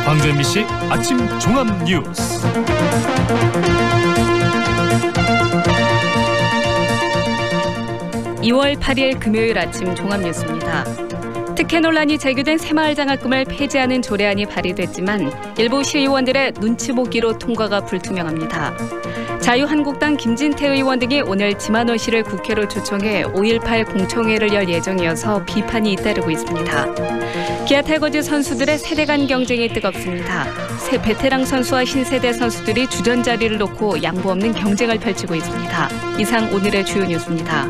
광주 MBC 아침 종합 뉴스. (2월 8일) 금요일 아침 종합 뉴스입니다. 특혜 논란이 제기된 새마을장학금을 폐지하는 조례안이 발의됐지만 일부 시의원들의 눈치 보기로 통과가 불투명합니다. 자유한국당 김진태 의원 등이 오늘 지만원 씨를 국회로 초청해 5.18 공청회를 열 예정이어서 비판이 잇따르고 있습니다. 기아 타이거즈 선수들의 세대 간 경쟁이 뜨겁습니다. 새 베테랑 선수와 신세대 선수들이 주전 자리를 놓고 양보 없는 경쟁을 펼치고 있습니다. 이상 오늘의 주요 뉴스입니다.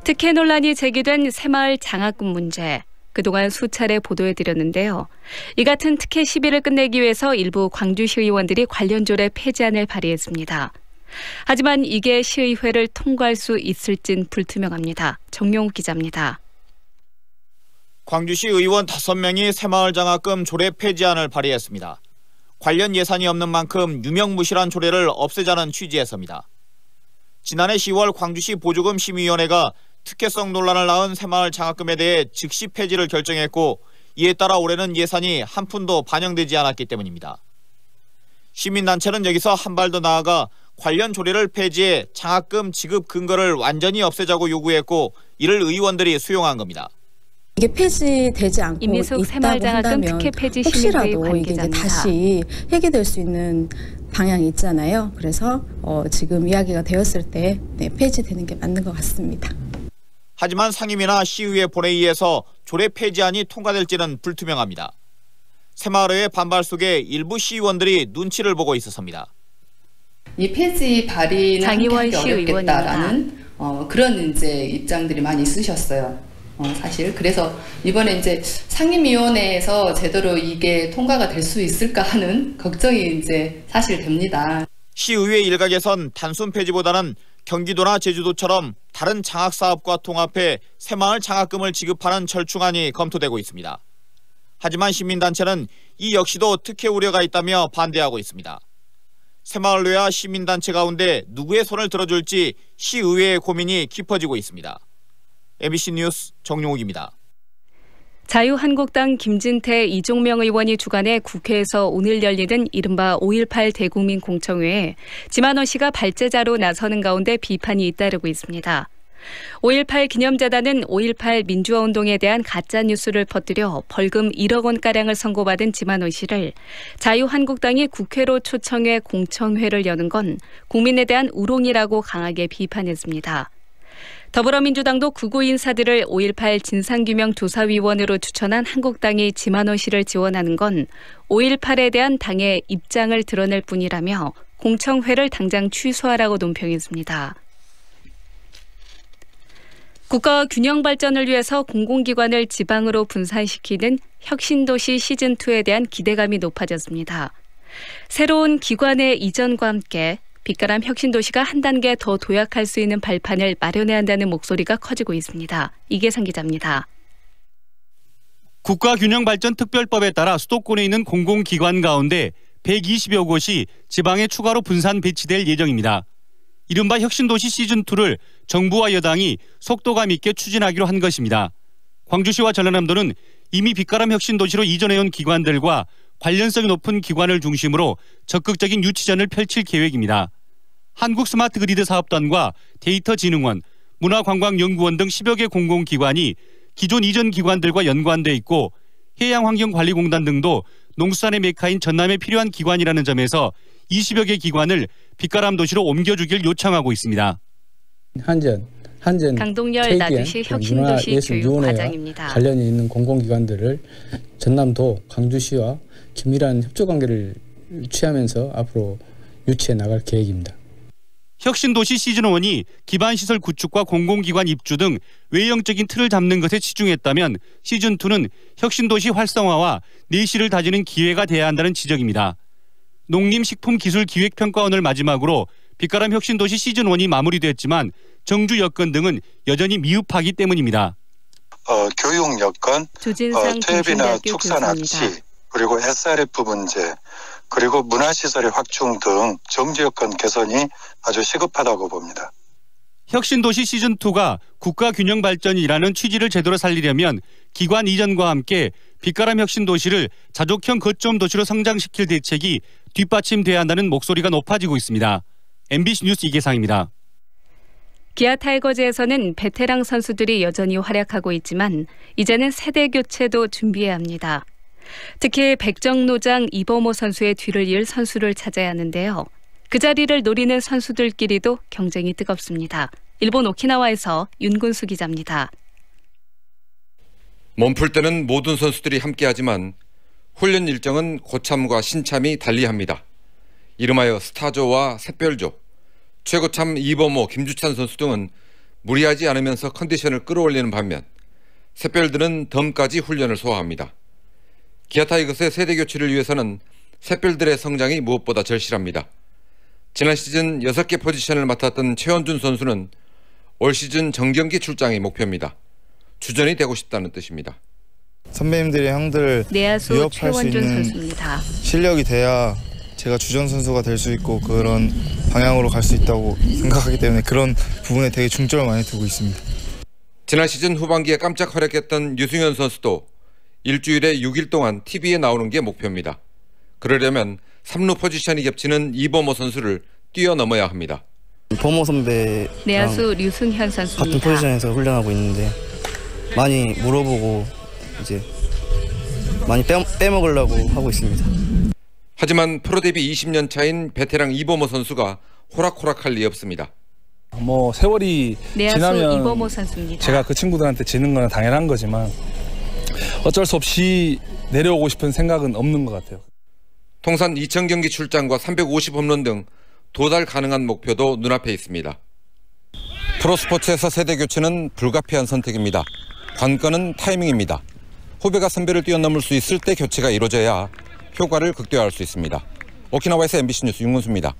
특혜 논란이 제기된 새마을 장학금 문제. 그동안 수차례 보도해드렸는데요. 이 같은 특혜 시비를 끝내기 위해서 일부 광주시 의원들이 관련 조례 폐지안을 발의했습니다. 하지만 이게 시의회를 통과할 수 있을진 불투명합니다. 정용욱 기자입니다. 광주시 의원 5명이 새마을 장학금 조례 폐지안을 발의했습니다. 관련 예산이 없는 만큼 유명무실한 조례를 없애자는 취지에서입니다. 지난해 10월 광주시 보조금 심의위원회가 특혜성 논란을 낳은 새마을 장학금에 대해 즉시 폐지를 결정했고 이에 따라 올해는 예산이 한 푼도 반영되지 않았기 때문입니다. 시민단체는 여기서 한 발 더 나아가 관련 조례를 폐지해 장학금 지급 근거를 완전히 없애자고 요구했고 이를 의원들이 수용한 겁니다. 이게 폐지되지 않고 임민숙 새마을 장학금 특혜 폐지 시민회의 혹시라도 이게 이제 다시 회귀될 수 있는 방향이 있잖아요. 그래서 지금 이야기가 되었을 때 폐지되는 게 맞는 것 같습니다. 하지만 상임위나 시의회 본회의에서 조례 폐지안이 통과될지는 불투명합니다. 새마을회의 반발 속에 일부 시의원들이 눈치를 보고 있었습니다. 이 폐지 발의는 장희원 어렵겠다라는 그런 이제 입장들이 많이 있으셨어요. 사실 그래서 이번에 이제 상임위원회에서 제대로 이게 통과가 될 수 있을까 하는 걱정이 이제 사실 됩니다. 시의회 일각에선 단순 폐지보다는 경기도나 제주도처럼 다른 장학사업과 통합해 새마을 장학금을 지급하는 절충안이 검토되고 있습니다. 하지만 시민단체는 이 역시도 특혜 우려가 있다며 반대하고 있습니다. 새마을회와 시민단체 가운데 누구의 손을 들어줄지 시의회의 고민이 깊어지고 있습니다. MBC 뉴스 정용욱입니다. 자유한국당 김진태, 이종명 의원이 주관해 국회에서 오늘 열리는 이른바 5.18 대국민 공청회에 지만원 씨가 발제자로 나서는 가운데 비판이 잇따르고 있습니다. 5.18 기념재단은 5.18 민주화운동에 대한 가짜뉴스를 퍼뜨려 벌금 1억 원가량을 선고받은 지만원 씨를 자유한국당이 국회로 초청해 공청회를 여는 건 국민에 대한 우롱이라고 강하게 비판했습니다. 더불어민주당도 구고 인사들을 5.18 진상규명조사위원으로 추천한 한국당이 지만원 씨를 지원하는 건 5.18에 대한 당의 입장을 드러낼 뿐이라며 공청회를 당장 취소하라고 논평했습니다. 국가 균형 발전을 위해서 공공기관을 지방으로 분산시키는 혁신도시 시즌2에 대한 기대감이 높아졌습니다. 새로운 기관의 이전과 함께 빛가람 혁신도시가 한 단계 더 도약할 수 있는 발판을 마련해야 한다는 목소리가 커지고 있습니다. 이계상 기자입니다. 국가균형발전특별법에 따라 수도권에 있는 공공기관 가운데 120여 곳이 지방에 추가로 분산 배치될 예정입니다. 이른바 혁신도시 시즌2를 정부와 여당이 속도감 있게 추진하기로 한 것입니다. 광주시와 전라남도는 이미 빛가람 혁신도시로 이전해온 기관들과 관련성이 높은 기관을 중심으로 적극적인 유치전을 펼칠 계획입니다. 한국스마트그리드 사업단과 데이터진흥원, 문화관광연구원 등 10여 개 공공기관이 기존 이전 기관들과 연관돼 있고 해양환경관리공단 등도 농수산의 메카인 전남에 필요한 기관이라는 점에서 20여 개 기관을 빛가람 도시로 옮겨주길 요청하고 있습니다. 한전, 강동열 나주시 혁신도시 교육과장입니다. 관련이 있는 공공기관들을 전남도 광주시와 긴밀한 협조관계를 취하면서 앞으로 유치해 나갈 계획입니다. 혁신도시 시즌1이 기반시설 구축과 공공기관 입주 등 외형적인 틀을 잡는 것에 치중했다면 시즌2는 혁신도시 활성화와 내실을 다지는 기회가 돼야 한다는 지적입니다. 농림식품기술기획평가원을 마지막으로 빛가람 혁신도시 시즌1이 마무리됐지만 정주 여건 등은 여전히 미흡하기 때문입니다. 교육 여건, 퇴비나 축산 악취, 그리고 SRF 문제, 그리고 문화시설의 확충 등 정주 여건 개선이 아주 시급하다고 봅니다. 혁신도시 시즌2가 국가균형발전이라는 취지를 제대로 살리려면 기관 이전과 함께 빛가람 혁신도시를 자족형 거점 도시로 성장시킬 대책이 뒷받침돼야 한다는 목소리가 높아지고 있습니다. MBC 뉴스 이계상입니다. 기아 타이거즈에서는 베테랑 선수들이 여전히 활약하고 있지만 이제는 세대 교체도 준비해야 합니다. 특히 백정노장 이범호 선수의 뒤를 이을 선수를 찾아야 하는데요. 그 자리를 노리는 선수들끼리도 경쟁이 뜨겁습니다. 일본 오키나와에서 윤군수 기자입니다. 몸풀 때는 모든 선수들이 함께하지만 훈련 일정은 고참과 신참이 달리합니다. 이름하여 스타조와 샛별조, 최고참 이범호, 김주찬 선수 등은 무리하지 않으면서 컨디션을 끌어올리는 반면 샛별들은 덤까지 훈련을 소화합니다. 기아 타이거스의 세대 교체를 위해서는 샛별들의 성장이 무엇보다 절실합니다. 지난 시즌 6개 포지션을 맡았던 최원준 선수는 올 시즌 정경기 출장이 목표입니다. 주전이 되고 싶다는 뜻입니다. 선배님들이 형들을 내야수 위협할 수 있는 선수입니다. 실력이 돼야 제가 주전 선수가 될 수 있고 그런 방향으로 갈 수 있다고 생각하기 때문에 그런 부분에 되게 중점을 많이 두고 있습니다. 지난 시즌 후반기에 깜짝 활약했던 유승현 선수도 일주일에 6일 동안 TV에 나오는 게 목표입니다. 그러려면 3루 포지션이 겹치는 이범호 선수를 뛰어넘어야 합니다. 범호 선배 내야수 류승현 선수입니다. 같은 포지션에서 훈련하고 있는데 많이 물어보고 이제 많이 빼먹으려고 하고 있습니다. 하지만 프로 데뷔 20년 차인 베테랑 이범호 선수가 호락호락할 리 없습니다. 세월이 지나면 이범호 선수입니다. 제가 그 친구들한테 지는 건 당연한 거지만 어쩔 수 없이 내려오고 싶은 생각은 없는 것 같아요. 통산 2000경기 출장과 350 홈런 등 도달 가능한 목표도 눈앞에 있습니다. 프로스포츠에서 세대 교체는 불가피한 선택입니다. 관건은 타이밍입니다. 후배가 선배를 뛰어넘을 수 있을 때 교체가 이루어져야 효과를 극대화할 수 있습니다. 오키나와에서 MBC 뉴스 윤군수입니다.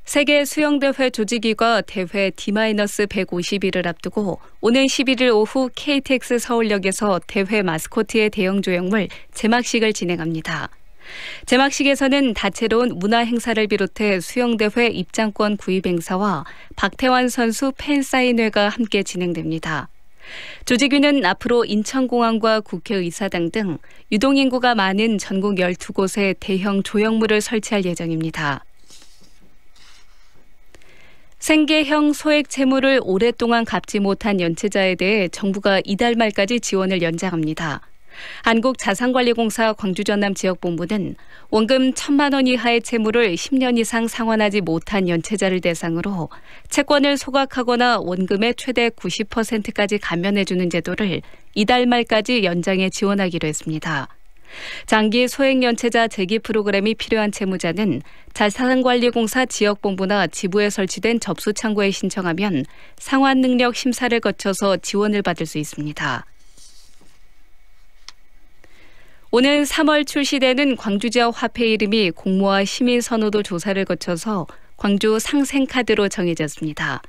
세계 수영대회 조직위가 대회 D-150일을 앞두고 오는 11일 오후 KTX 서울역에서 대회 마스코트의 대형 조형물 제막식을 진행합니다. 제막식에서는 다채로운 문화 행사를 비롯해 수영대회 입장권 구입 행사와 박태환 선수 팬사인회가 함께 진행됩니다. 조직위는 앞으로 인천공항과 국회의사당 등 유동인구가 많은 전국 12곳에 대형 조형물을 설치할 예정입니다. 생계형 소액 채무를 오랫동안 갚지 못한 연체자에 대해 정부가 이달 말까지 지원을 연장합니다. 한국자산관리공사 광주전남지역본부는 원금 1,000만 원 이하의 채무를 10년 이상 상환하지 못한 연체자를 대상으로 채권을 소각하거나 원금의 최대 90%까지 감면해주는 제도를 이달 말까지 연장해 지원하기로 했습니다. 장기 소액연체자 재기 프로그램이 필요한 채무자는 자산관리공사 지역본부나 지부에 설치된 접수창구에 신청하면 상환능력 심사를 거쳐서 지원을 받을 수 있습니다. 오는 3월 출시되는 광주 지역 화폐 이름이 공모와 시민선호도 조사를 거쳐서 광주 상생카드로 정해졌습니다.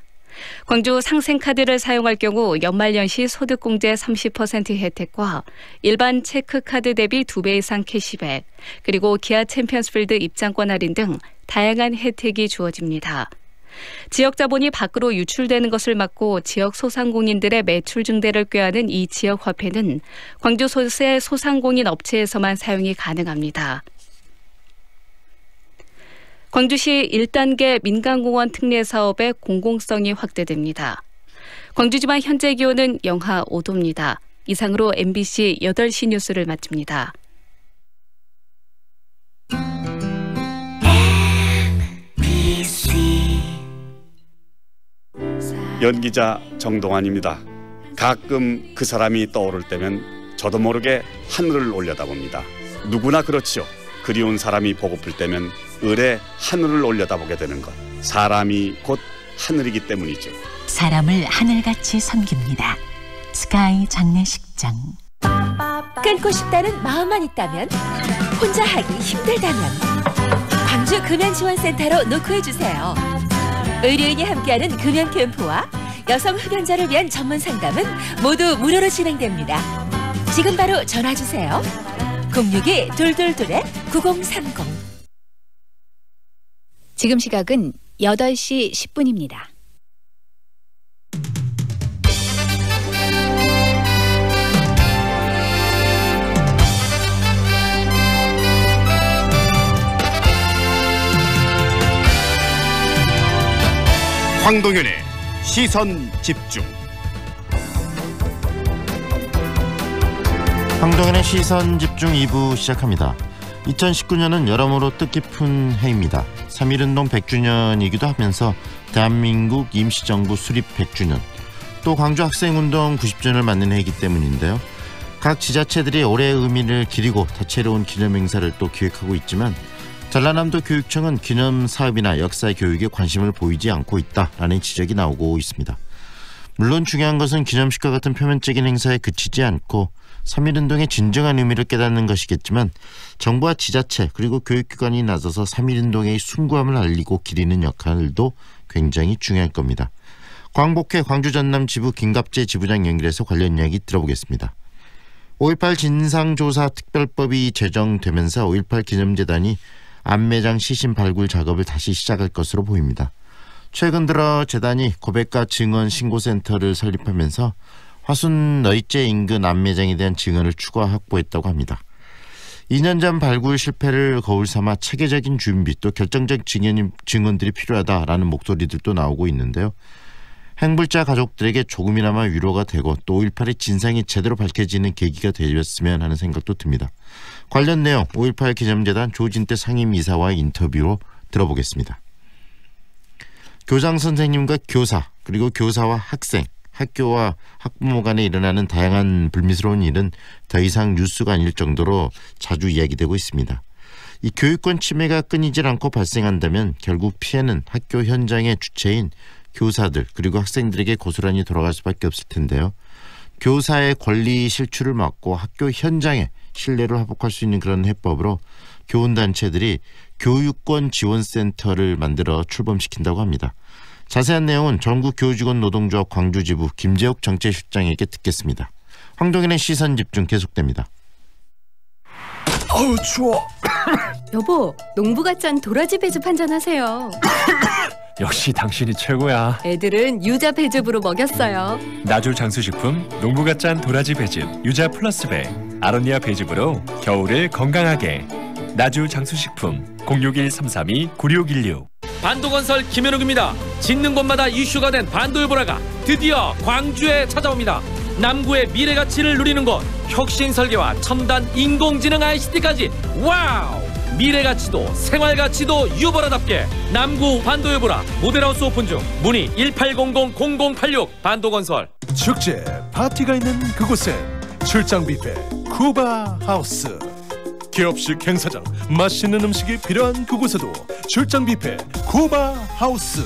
광주 상생카드를 사용할 경우 연말연시 소득공제 30% 혜택과 일반 체크카드 대비 2배 이상 캐시백, 그리고 기아 챔피언스필드 입장권 할인 등 다양한 혜택이 주어집니다. 지역 자본이 밖으로 유출되는 것을 막고 지역 소상공인들의 매출 증대를 꾀하는 이 지역 화폐는 광주 소재 소상공인 업체에서만 사용이 가능합니다. 광주시 1단계 민간공원 특례 사업의 공공성이 확대됩니다. 광주지방 현재 기온은 영하 5도입니다. 이상으로 MBC 8시 뉴스를 마칩니다. 연기자 정동환입니다. 가끔 그 사람이 떠오를 때면 저도 모르게 하늘을 올려다봅니다. 누구나 그렇지요. 그리운 사람이 보고플 때면 을에 하늘을 올려다보게 되는 것. 사람이 곧 하늘이기 때문이죠. 사람을 하늘같이 섬깁니다. 스카이 장례식장. 끊고 싶다는 마음만 있다면, 혼자 하기 힘들다면 광주 금연지원센터로 노크해주세요. 의료인이 함께하는 금연 캠프와 여성 흡연자를 위한 전문 상담은 모두 무료로 진행됩니다. 지금 바로 전화주세요. 062-222-9030. 지금 시각은 8시 10분입니다. 황동윤의 시선집중. 황동윤의 시선집중 2부 시작합니다. 2019년은 여러모로 뜻깊은 해입니다. 3.1운동 100주년이기도 하면서 대한민국 임시정부 수립 100주년, 또 광주 학생운동 90주년을 맞는 해이기 때문인데요. 각 지자체들이 올해의 의미를 기리고 다채로운 기념행사를 또 기획하고 있지만 전라남도 교육청은 기념사업이나 역사 교육에 관심을 보이지 않고 있다라는 지적이 나오고 있습니다. 물론 중요한 것은 기념식과 같은 표면적인 행사에 그치지 않고 3.1운동의 진정한 의미를 깨닫는 것이겠지만 정부와 지자체 그리고 교육기관이 나서서 3.1운동의 숭고함을 알리고 기리는 역할도 굉장히 중요할 겁니다. 광복회 광주 전남 지부 김갑재 지부장 연결해서 관련 이야기 들어보겠습니다. 5.18 진상조사 특별법이 제정되면서 5.18 기념재단이 안매장 시신 발굴 작업을 다시 시작할 것으로 보입니다. 최근 들어 재단이 고백과 증언 신고센터를 설립하면서 화순 너이제 인근 안매장에 대한 증언을 추가 확보했다고 합니다. 2년 전 발굴 실패를 거울 삼아 체계적인 준비 또 결정적 증언들이 필요하다라는 목소리들도 나오고 있는데요. 행불자 가족들에게 조금이나마 위로가 되고 또 5.18의 진상이 제대로 밝혀지는 계기가 되었으면 하는 생각도 듭니다. 관련 내용 5.18 기념재단 조진태 상임이사와의 인터뷰로 들어보겠습니다. 교장 선생님과 교사 그리고 교사와 학생, 학교와 학부모 간에 일어나는 다양한 불미스러운 일은 더 이상 뉴스가 아닐 정도로 자주 이야기되고 있습니다. 이 교육권 침해가 끊이질 않고 발생한다면 결국 피해는 학교 현장의 주체인 교사들 그리고 학생들에게 고스란히 돌아갈 수밖에 없을 텐데요. 교사의 권리 실추를 막고 학교 현장에 신뢰를 회복할 수 있는 그런 해법으로 교원단체들이 교육권 지원센터를 만들어 출범시킨다고 합니다. 자세한 내용은 전국교직원 노동조합 광주지부 김재욱 정책실장에게 듣겠습니다. 황동현의 시선집중 계속됩니다. 어우 추워. 여보, 농부갓잔 도라지 배즙 한잔 하세요. 역시 당신이 최고야. 애들은 유자 배즙으로 먹였어요. 나주 장수식품 농부갓잔 도라지 배즙 유자 플러스 배 아로니아 배즙으로 겨울을 건강하게. 나주 장수식품 061-332-9616. 반도건설 김현욱입니다. 짓는 곳마다 이슈가 된 반도요보라가 드디어 광주에 찾아옵니다. 남구의 미래가치를 누리는 곳, 혁신설계와 첨단 인공지능 ICT까지 와우! 미래가치도 생활가치도 유보라답게 남구 반도요보라 모델하우스 오픈 중. 문의 1800-0086 반도건설. 축제 파티가 있는 그곳엔 출장 뷔페 쿠바 하우스. 기업식 행사장 맛있는 음식이 필요한 그곳에도 출장 뷔페 쿠바 하우스.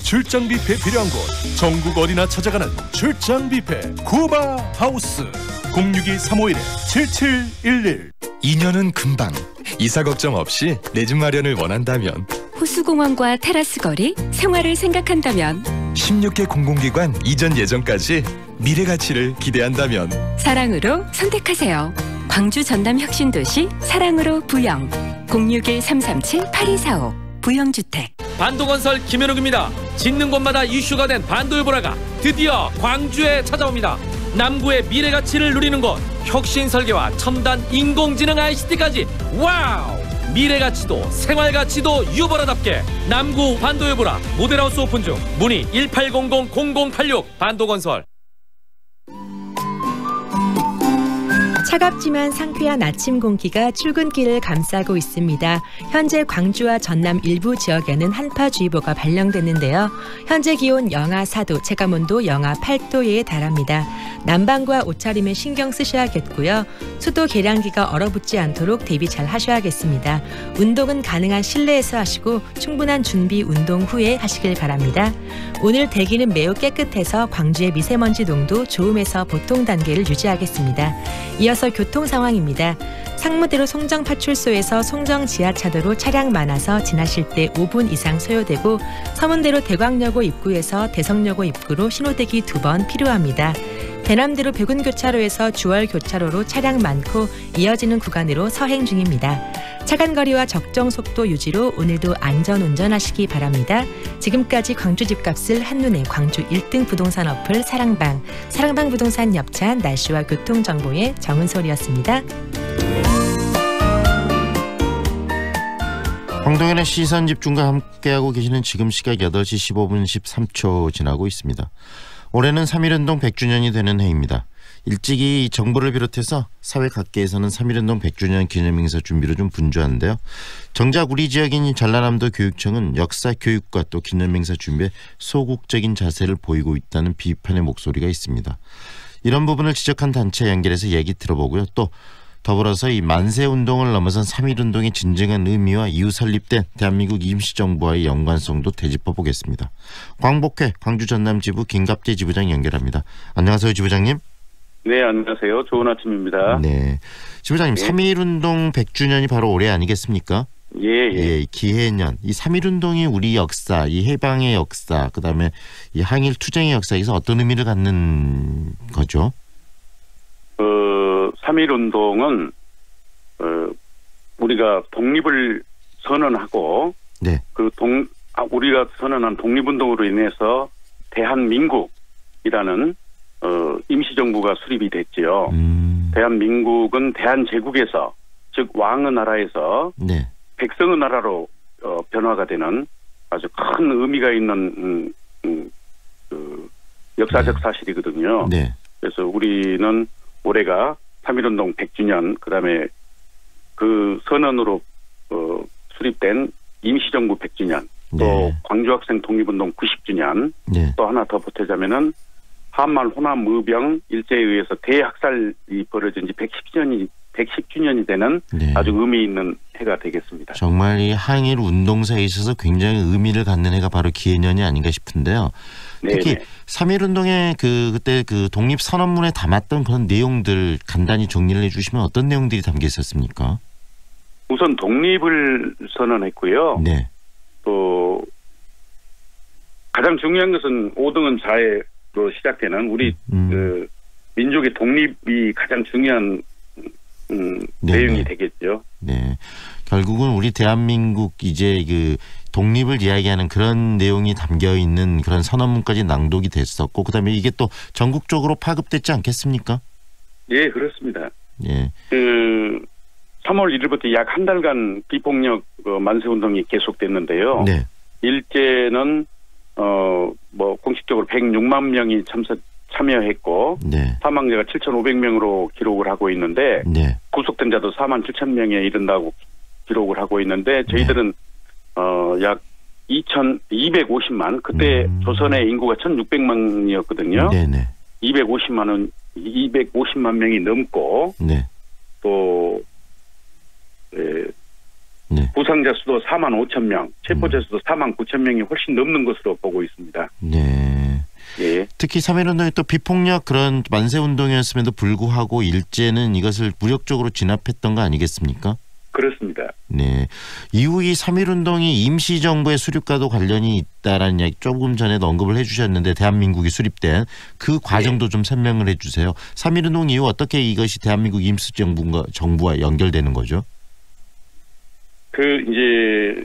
출장 뷔페 필요한 곳 전국 어디나 찾아가는 출장 뷔페 쿠바 하우스. 062-351-7711. 2년은 금방. 이사 걱정 없이 내 집 마련을 원한다면, 호수공원과 테라스 거리, 생활을 생각한다면, 16개 공공기관 이전 예정까지 미래가치를 기대한다면 사랑으로 선택하세요. 광주 전남 혁신도시 사랑으로 부영. 061-337-8245 부영주택. 반도건설 김현욱입니다. 짓는 곳마다 이슈가 된 반도요보라가 드디어 광주에 찾아옵니다. 남구의 미래가치를 누리는 곳, 혁신설계와 첨단 인공지능 ICT까지 와우! 미래가치도 생활가치도 유보라답게 남구 반도요보라 모델하우스 오픈 중. 문의 1800-0086 반도건설. 차갑지만 상쾌한 아침 공기가 출근길을 감싸고 있습니다. 현재 광주와 전남 일부 지역에는 한파주의보가 발령됐는데요. 현재 기온 영하 4도, 체감온도 영하 8도에 달합니다. 난방과 옷차림에 신경 쓰셔야겠고요. 수도 계량기가 얼어붙지 않도록 대비 잘 하셔야겠습니다. 운동은 가능한 실내에서 하시고 충분한 준비 운동 후에 하시길 바랍니다. 오늘 대기는 매우 깨끗해서 광주의 미세먼지 농도 좋음에서 보통 단계를 유지하겠습니다. 이어서 교통 상황입니다. 상무대로 송정파출소에서 송정 지하차도로 차량 많아서 지나실 때 5분 이상 소요되고, 서문대로 대광여고 입구에서 대성여고 입구로 신호대기 2번 필요합니다. 대남대로 백운교차로에서 주월교차로로 차량 많고 이어지는 구간으로 서행 중입니다. 차간거리와 적정 속도 유지로 오늘도 안전운전하시기 바랍니다. 지금까지 광주 집값을 한눈에 광주 1등 부동산 어플 사랑방 부동산 협찬 날씨와 교통정보의 정은솔이었습니다. 황동현의 시선집중과 함께하고 계시는 지금 시각 8시 15분 13초 지나고 있습니다. 올해는 3.1운동 100주년이 되는 해입니다. 일찍이 정부를 비롯해서 사회 각계에서는 3.1운동 100주년 기념행사 준비로 좀 분주한데요. 정작 우리 지역인 전라남도 교육청은 역사 교육과 또 기념행사 준비에 소극적인 자세를 보이고 있다는 비판의 목소리가 있습니다. 이런 부분을 지적한 단체 연결해서 얘기 들어보고요. 또 더불어서 이 만세운동을 넘어선 3.1운동의 진정한 의미와 이후 설립된 대한민국 임시정부와의 연관성도 되짚어 보겠습니다. 광복회 광주 전남지부 김갑재 지부장 연결합니다. 안녕하세요, 지부장님. 네, 안녕하세요. 좋은 아침입니다. 네, 지부장님, 네. 3.1운동 100주년이 바로 올해 아니겠습니까? 예, 기해년. 이 3.1운동이 우리 역사, 이 해방의 역사, 그다음에 이 항일 투쟁의 역사에서 어떤 의미를 갖는 거죠? 3.1운동은 우리가 독립을 선언하고 네. 우리가 선언한 독립운동으로 인해서 대한민국이라는 임시정부가 수립이 됐지요. 대한민국은 대한제국에서, 즉 왕의 나라에서 네. 백성의 나라로 변화가 되는 아주 큰 의미가 있는 역사적 사실이거든요. 네. 그래서 우리는 올해가 3.1운동 100주년, 그다음에 그 선언으로 수립된 임시정부 100주년, 또 네. 광주학생 독립운동 90주년, 네. 또 하나 더 보태자면은 한말 호남 의병 일제에 의해서 대학살이 벌어진 지 110주년이 되는 네. 아주 의미 있는 해가 되겠습니다. 정말 이 항일 운동사에 있어서 굉장히 의미를 갖는 해가 바로 기해년이 아닌가 싶은데요. 특히 3.1운동의 그때 그 독립선언문에 담았던 그런 내용들 간단히 정리를 해주시면 어떤 내용들이 담겨 있었습니까? 우선 독립을 선언했고요. 네. 또 가장 중요한 것은 5등은 자해로 시작되는 우리 그 민족의 독립이 가장 중요한 내용이 되겠죠. 네. 결국은 우리 대한민국 이제 그 독립을 이야기하는 그런 내용이 담겨 있는 그런 선언문까지 낭독이 됐었고, 그다음에 이게 또 전국적으로 파급됐지 않겠습니까? 예, 그렇습니다. 예. 그 3월 1일부터 약 한 달간 비폭력 만세운동이 계속됐는데요. 네. 일제는 뭐 공식적으로 106만 명이 참여했고 네. 사망자가 7,500명으로 기록을 하고 있는데 네. 구속된 자도 4만 7천 명에 이른다고 기록을 하고 있는데 저희들은 약 250만, 그때 조선의 인구가 1,600만이었거든요. 네네. 250만 명이 넘고 네. 또 부상자 수도 4만 5천 명, 체포자 수도 4만 9천 명이 훨씬 넘는 것으로 보고 있습니다. 네. 예. 특히 3.1운동이 또 비폭력 그런 만세운동이었음에도 불구하고 일제는 이것을 무력적으로 진압했던 거 아니겠습니까? 그렇습니다. 네. 이후 이 3.1운동이 임시정부의 수립과도 관련이 있다라는 이야기 조금 전에 언급을 해주셨는데, 대한민국이 수립된 그 과정도 좀 설명을 해주세요. 3.1운동 이후 어떻게 이것이 대한민국 임시정부와 연결되는 거죠? 이제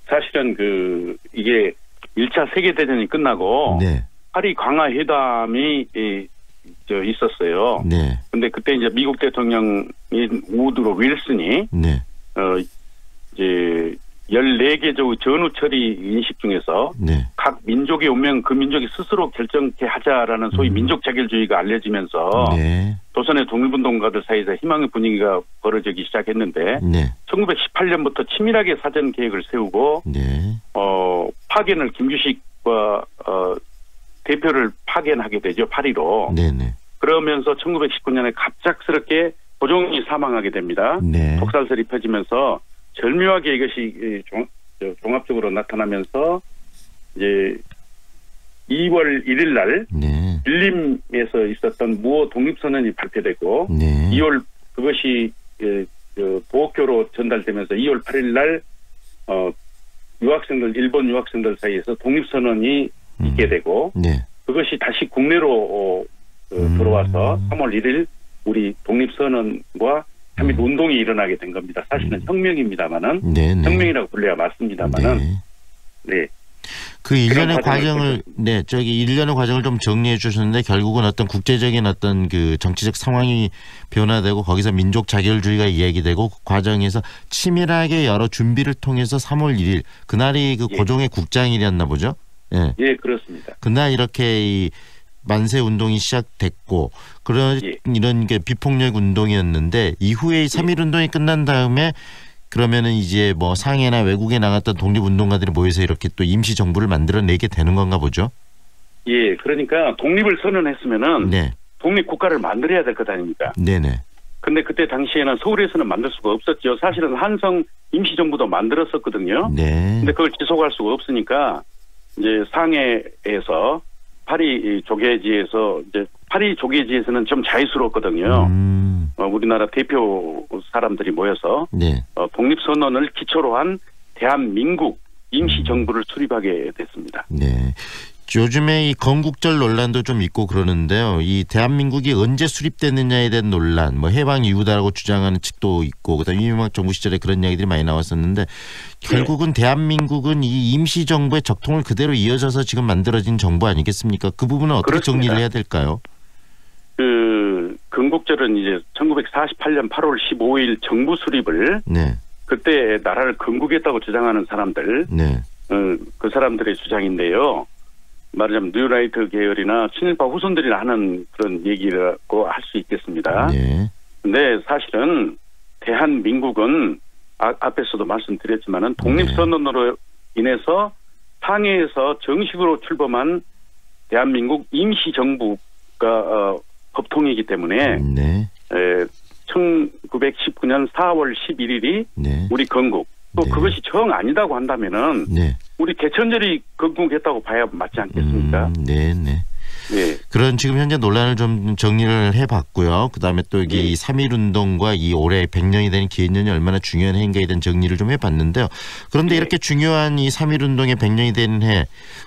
사실은 이게 1차 세계대전이 끝나고 네. 파리 강화 회담이 있었어요. 네. 근데 그때 이제 미국 대통령인 우드로 윌슨이 네. 이제 14개 조 전후 처리 인식 중에서 네. 각 민족의 운명 그 민족이 스스로 결정케 하자라는 소위 민족 자결주의가 알려지면서 네. 조선의 독립운동가들 사이에서 희망의 분위기가 벌어지기 시작했는데 네. 1918년부터 치밀하게 사전 계획을 세우고 네. 파견을 김주식과 대표를 파견하게 되죠. 파리로. 네네. 그러면서 1919년에 갑작스럽게 고종이 사망하게 됩니다. 네. 독살설이 펴지면서 절묘하게 이것이 종합적으로 나타나면서 이제 2월 1일 날 네. 빌림에서 있었던 무호 독립선언이 발표되고 네. 2월 그것이 도쿄로 전달되면서 2월 8일 날 일본 유학생들 사이에서 독립선언이 있게 되고 네. 그것이 다시 국내로 들어와서 3월 1일 우리 독립선언과 3.1 운동이 일어나게 된 겁니다. 사실은 혁명입니다만은 네네. 혁명이라고 불려야 맞습니다만은 네. 그 일련의 과정을 일련의 과정을 좀 정리해 주셨는데 결국은 어떤 국제적인 어떤 그 정치적 상황이 변화되고 거기서 민족 자결주의가 이야기되고 그 과정에서 치밀하게 여러 준비를 통해서 3월 1일 그날이 그 고종의 국장일이었나 보죠? 예. 예, 그렇습니다. 그날 이렇게 이 만세 운동이 시작됐고 이런 게 비폭력 운동이었는데 이후에 3.1 운동이 끝난 다음에 그러면은 이제 뭐 상해나 외국에 나갔던 독립운동가들이 모여서 이렇게 또 임시 정부를 만들어내게 되는 건가 보죠? 예, 그러니까 독립을 선언했으면은 독립국가를 만들어야 될 것 아닙니까? 네네. 근데 그때 당시에는 서울에서는 만들 수가 없었죠. 사실은 한성 임시정부도 만들었었거든요. 네. 근데 그걸 지속할 수가 없으니까 이제 상해에서 파리 조계지에서 이제 파리 조계지에서는 좀 자유스러웠거든요. 우리나라 대표 사람들이 모여서 독립선언을 기초로 한 대한민국 임시정부를 수립하게 됐습니다. 네. 요즘에 이 건국절 논란도 좀 있고 그러는데요. 이 대한민국이 언제 수립됐느냐에 대한 논란, 뭐 해방 이후다라고 주장하는 측도 있고, 그다음에 이명박 정부 시절에 그런 이야기들이 많이 나왔었는데 결국은 대한민국은 이 임시 정부의 적통을 그대로 이어져서 지금 만들어진 정부 아니겠습니까? 그 부분은 어떻게 그렇습니다. 정리를 해야 될까요? 그 건국절은 이제 1948년 8월 15일 정부 수립을 그때 나라를 건국했다고 주장하는 사람들, 그 사람들의 주장인데요. 말하자면 뉴라이트 계열이나 친일파 후손들이나 하는 그런 얘기라고 할 수 있겠습니다. 근데 사실은 대한민국은 앞에서도 말씀드렸지만은 독립선언으로 인해서 상해에서 정식으로 출범한 대한민국 임시정부가 법통이기 때문에 1919년 4월 11일이 우리 건국 또 그것이 정 아니다고 한다면은 우리 개천절이 건국했다고 봐야 맞지 않겠습니까? 네. 그런 지금 현재 논란을 좀 정리를 해봤고요. 그다음에 또 이게 이 3.1 운동과 이 올해 100년이 되는 기해년이 얼마나 중요한 해인가에 대한 정리를 좀 해봤는데요. 그런데 이렇게 중요한 이 3.1 운동의 100년이 되는 해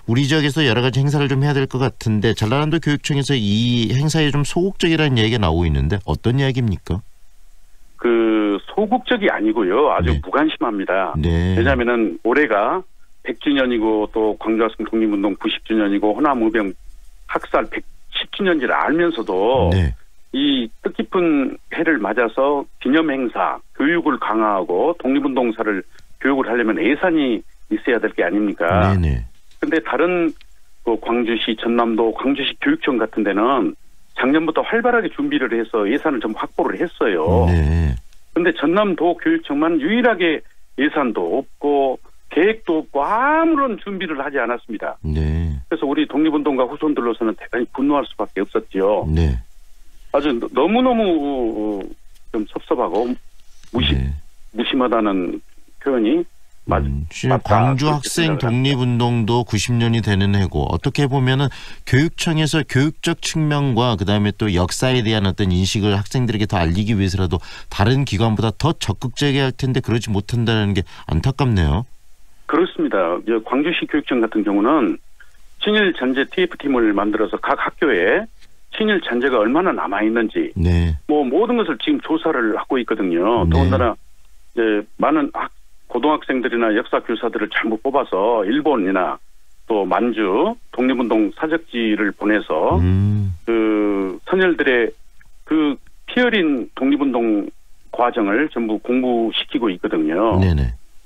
우리 지역에서 여러 가지 행사를 좀 해야 될 것 같은데 전라남도 교육청에서 이 행사에 좀 소극적이라는 얘기가 나오고 있는데 어떤 이야기입니까? 그 소극적이 아니고요. 아주 무관심합니다. 왜냐하면은 올해가 100주년이고 또 광주학생 독립운동 90주년이고 호남의병 학살 110주년지를 알면서도 이 뜻깊은 해를 맞아서 기념행사, 교육을 강화하고 독립운동사를 교육을 하려면 예산이 있어야 될 게 아닙니까? 그런데 다른 그 광주시, 전남도, 광주시 교육청 같은 데는 작년부터 활발하게 준비를 해서 예산을 좀 확보를 했어요. 그런데 전남도 교육청만 유일하게 예산도 없고 계획도 없고 아무런 준비를 하지 않았습니다. 그래서 우리 독립운동가 후손들로서는 대단히 분노할 수밖에 없었죠. 아주 너무너무 좀 섭섭하고 무심하다는 표현이 광주 학생 독립운동도 90년이 되는 해고 어떻게 보면은 교육청에서 교육적 측면과 그다음에 또 역사에 대한 어떤 인식을 학생들에게 더 알리기 위해서라도 다른 기관보다 더 적극적이게 할 텐데 그러지 못한다는 게 안타깝네요. 그렇습니다. 광주시 교육청 같은 경우는 친일 잔재 TF팀을 만들어서 각 학교에 친일 잔재가 얼마나 남아 있는지 뭐 모든 것을 지금 조사를 하고 있거든요. 더군다나 이제 많은 고등학생들이나 역사 교사들을 전부 뽑아서 일본이나 또 만주 독립운동 사적지를 보내서 그 선열들의 그 피어린 독립운동 과정을 전부 공부시키고 있거든요.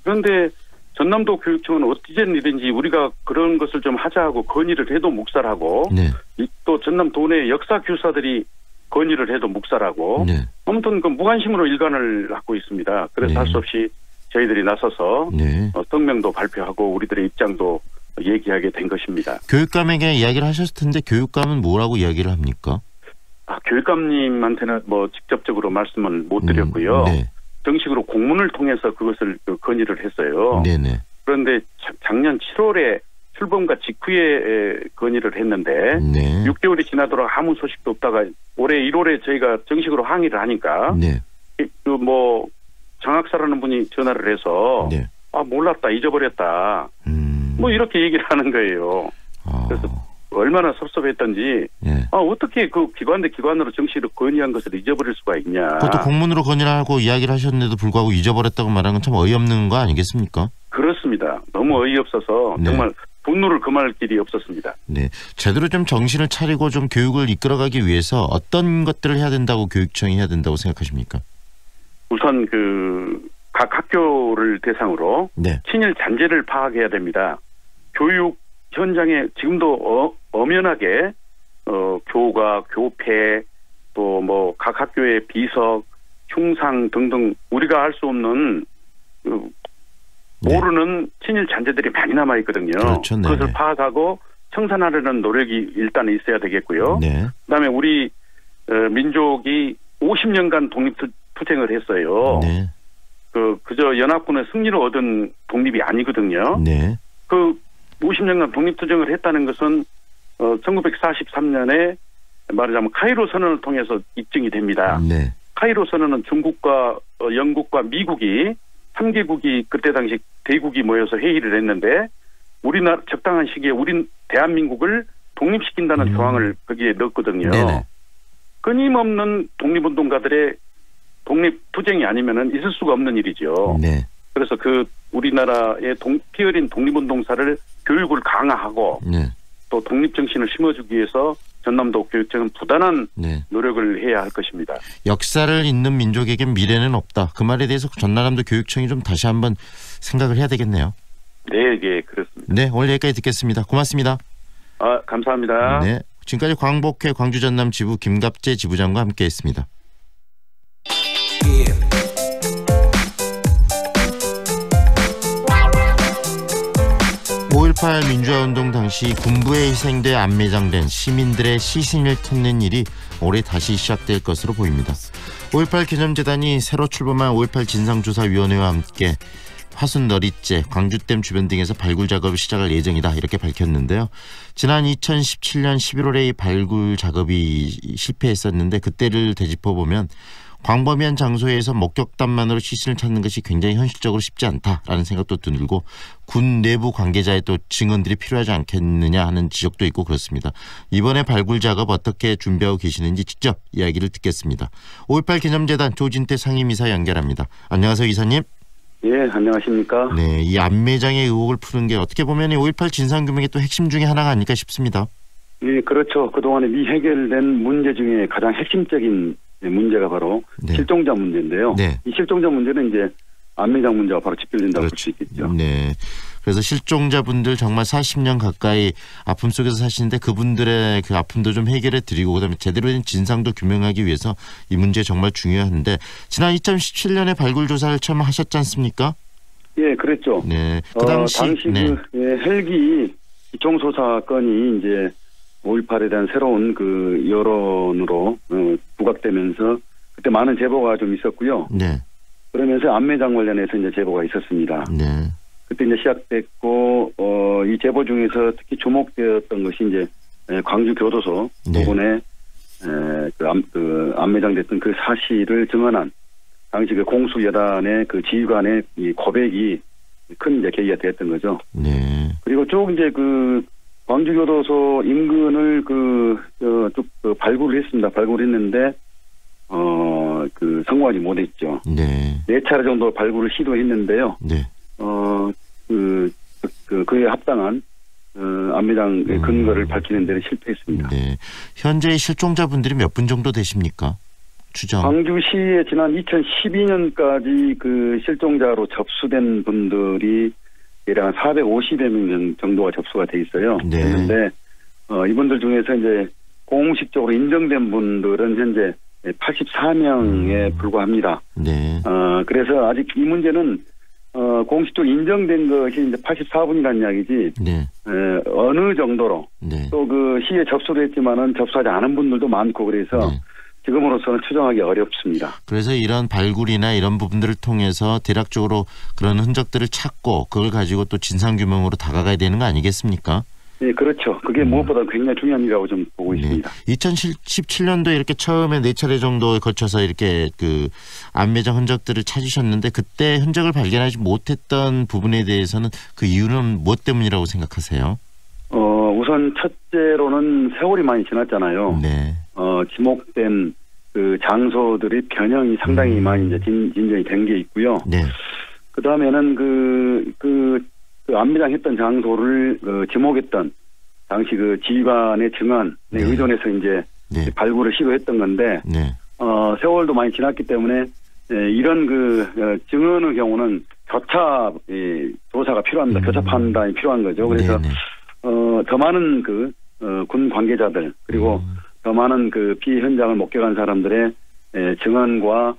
그런데 전남도 교육청은 어찌된 일인지 우리가 그런 것을 좀 하자고 건의를 해도 묵살하고 또 전남도 내 역사 교사들이 건의를 해도 묵살하고 아무튼 그 무관심으로 일관을 하고 있습니다. 그래서 할 수 없이 저희들이 나서서 성명도 발표하고 우리들의 입장도 얘기하게 된 것입니다. 교육감에게 이야기를 하셨을 텐데 교육감은 뭐라고 이야기를 합니까? 교육감님한테는 뭐 직접적으로 말씀을 못 드렸고요. 정식으로 공문을 통해서 그것을 건의를 했어요. 그런데 작년 7월에 출범과 직후에 건의를 했는데 6개월이 지나도록 아무 소식도 없다가 올해 1월에 저희가 정식으로 항의를 하니까 그 뭐 장학사라는 분이 전화를 해서 몰랐다, 잊어버렸다 뭐 이렇게 얘기를 하는 거예요. 그래서 얼마나 섭섭했던지 어떻게 그 기관 대 기관으로 정식으로 건의한 것을 잊어버릴 수가 있냐. 그것도 공문으로 건의를 하고 이야기를 하셨는데도 불구하고 잊어버렸다고 말하는 건 참 어이없는 거 아니겠습니까? 그렇습니다. 너무 어이없어서 정말 분노를 금할 길이 없었습니다. 네, 제대로 좀 정신을 차리고 좀 교육을 이끌어가기 위해서 어떤 것들을 해야 된다고 교육청이 해야 된다고 생각하십니까? 우선 각 학교를 대상으로 네. 친일 잔재를 파악해야 됩니다. 교육 현장에 지금도 엄연하게 교과, 교패, 또 뭐 각 학교의 비석, 흉상 등등 우리가 알 수 없는 모르는 친일 잔재들이 많이 남아 있거든요. 그렇죠. 그것을 파악하고 청산하려는 노력이 일단 있어야 되겠고요. 네. 그다음에 우리 민족이 50년간 독립투쟁을 했어요. 네. 그저 연합군의 승리로 얻은 독립이 아니거든요. 네. 50년간 독립투쟁을 했다는 것은 1943년에 말하자면 카이로 선언을 통해서 입증이 됩니다. 네. 카이로 선언은 중국과 영국과 미국이 3개국이 그때 당시 대국이 모여서 회의를 했는데 우리나라 적당한 시기에 우리 대한민국을 독립시킨다는 조항을 거기에 넣었거든요. 네네. 끊임없는 독립운동가들의 독립투쟁이 아니면은 있을 수가 없는 일이죠. 네. 그래서 우리나라의 피 어린 독립운동사를 교육을 강화하고 네. 또 독립정신을 심어주기 위해서 전남도 교육청은 부단한 노력을 해야 할 것입니다. 역사를 잇는 민족에겐 미래는 없다. 그 말에 대해서 전남도 교육청이 좀 다시 한번 생각을 해야 되겠네요. 네, 예, 그렇습니다. 네, 오늘 여기까지 듣겠습니다. 고맙습니다. 감사합니다. 네, 지금까지 광복회 광주 전남 지부 김갑재 지부장과 함께했습니다. 5.18 민주화운동 당시 군부에 희생돼 안매장된 시민들의 시신을 찾는 일이 올해 다시 시작될 것으로 보입니다. 5.18 기념재단이 새로 출범한 5.18 진상조사위원회와 함께 화순너리째, 광주댐 주변 등에서 발굴 작업을 시작할 예정이다 이렇게 밝혔는데요. 지난 2017년 11월에 이 발굴 작업이 실패했었는데 그때를 되짚어보면 광범위한 장소에서 목격담만으로 시신을 찾는 것이 굉장히 현실적으로 쉽지 않다라는 생각도 들고 군 내부 관계자의 또 증언들이 필요하지 않겠느냐 하는 지적도 있고 그렇습니다. 이번에 발굴 작업 어떻게 준비하고 계시는지 직접 이야기를 듣겠습니다. 5.18 기념재단 조진태 상임이사 연결합니다. 안녕하세요, 이사님. 예, 안녕하십니까. 네, 이 안매장의 의혹을 푸는 게 어떻게 보면 5.18 진상규명의 또 핵심 중에 하나가 아닐까 싶습니다. 예, 그렇죠. 그동안에 미해결된 문제 중에 가장 핵심적인 문제가 바로 실종자 문제인데요. 네. 이 실종자 문제는 이제 안매장 문제와 바로 직결된다고 볼 수 있겠죠. 네. 그래서 실종자분들 정말 40년 가까이 아픔 속에서 사시는데 그분들의 그 아픔도 좀 해결해 드리고 그다음에 제대로 된 진상도 규명하기 위해서 이 문제 정말 중요한데 지난 2017년에 발굴 조사를 처음 하셨지 않습니까? 예, 그랬죠. 네. 그 당시 헬기 기총소 사건이 이제 5.18에 대한 새로운 여론으로 부각되면서 그때 많은 제보가 좀 있었고요. 네. 그러면서 안매장 관련해서 이제 제보가 있었습니다. 네. 그때 이제 시작됐고 이 제보 중에서 특히 주목되었던 것이 이제 광주 교도소 부분에 안매장됐던 그 사실을 증언한 당시 공수 여단의 지휘관의 이 고백이 큰 이제 계기가 됐던 거죠. 네. 그리고 쭉 이제 광주교도소 인근을 쭉 발굴을 했습니다. 발굴했는데 성공하지 못했죠. 네. 4차례 정도 발굴을 시도했는데요. 네. 그에 합당한 안매장의 근거를 밝히는 데는 실패했습니다. 네. 현재 실종자분들이 몇 분 정도 되십니까? 추정. 광주시에 지난 2012년까지 실종자로 접수된 분들이 대략 450여 명 정도가 접수가 돼 있어요. 네. 그런데 이분들 중에서 이제 공식적으로 인정된 분들은 현재 84명에 불과합니다. 네. 그래서 아직 이 문제는 공식적으로 인정된 것이 이제 84분이라는 이야기지. 네. 어느 정도로 네. 또 시에 접수를 했지만은 접수하지 않은 분들도 많고 그래서. 네. 지금으로서는 추정하기 어렵습니다. 그래서 이런 발굴이나 이런 부분들을 통해서 대략적으로 그런 흔적들을 찾고 그걸 가지고 또 진상규명으로 다가가야 되는 거 아니겠습니까? 네, 그렇죠. 그게 무엇보다 굉장히 중요한 일이라고 좀 보고 있습니다. 2017년도에 이렇게 처음에 4차례 정도에 걸쳐서 이렇게 안매장 흔적들을 찾으셨는데 그때 흔적을 발견하지 못했던 부분에 대해서는 그 이유는 무엇 때문이라고 생각하세요? 우선 첫째로는 세월이 많이 지났잖아요. 네. 지목된 장소들이 변형이 상당히 많이 이제 진전이 된 게 있고요. 네. 그 다음에는 그 안매장 했던 장소를 지목했던 당시 그 지휘관의 증언에 의존해서 이제 발굴을 시도했던 건데 세월도 많이 지났기 때문에 이런 그 증언의 경우는 교차 조사가 필요합니다. 교차 판단이 필요한 거죠. 그래서 더 많은 그 군 관계자들 그리고 더 많은 그 피해 현장을 목격한 사람들의 증언과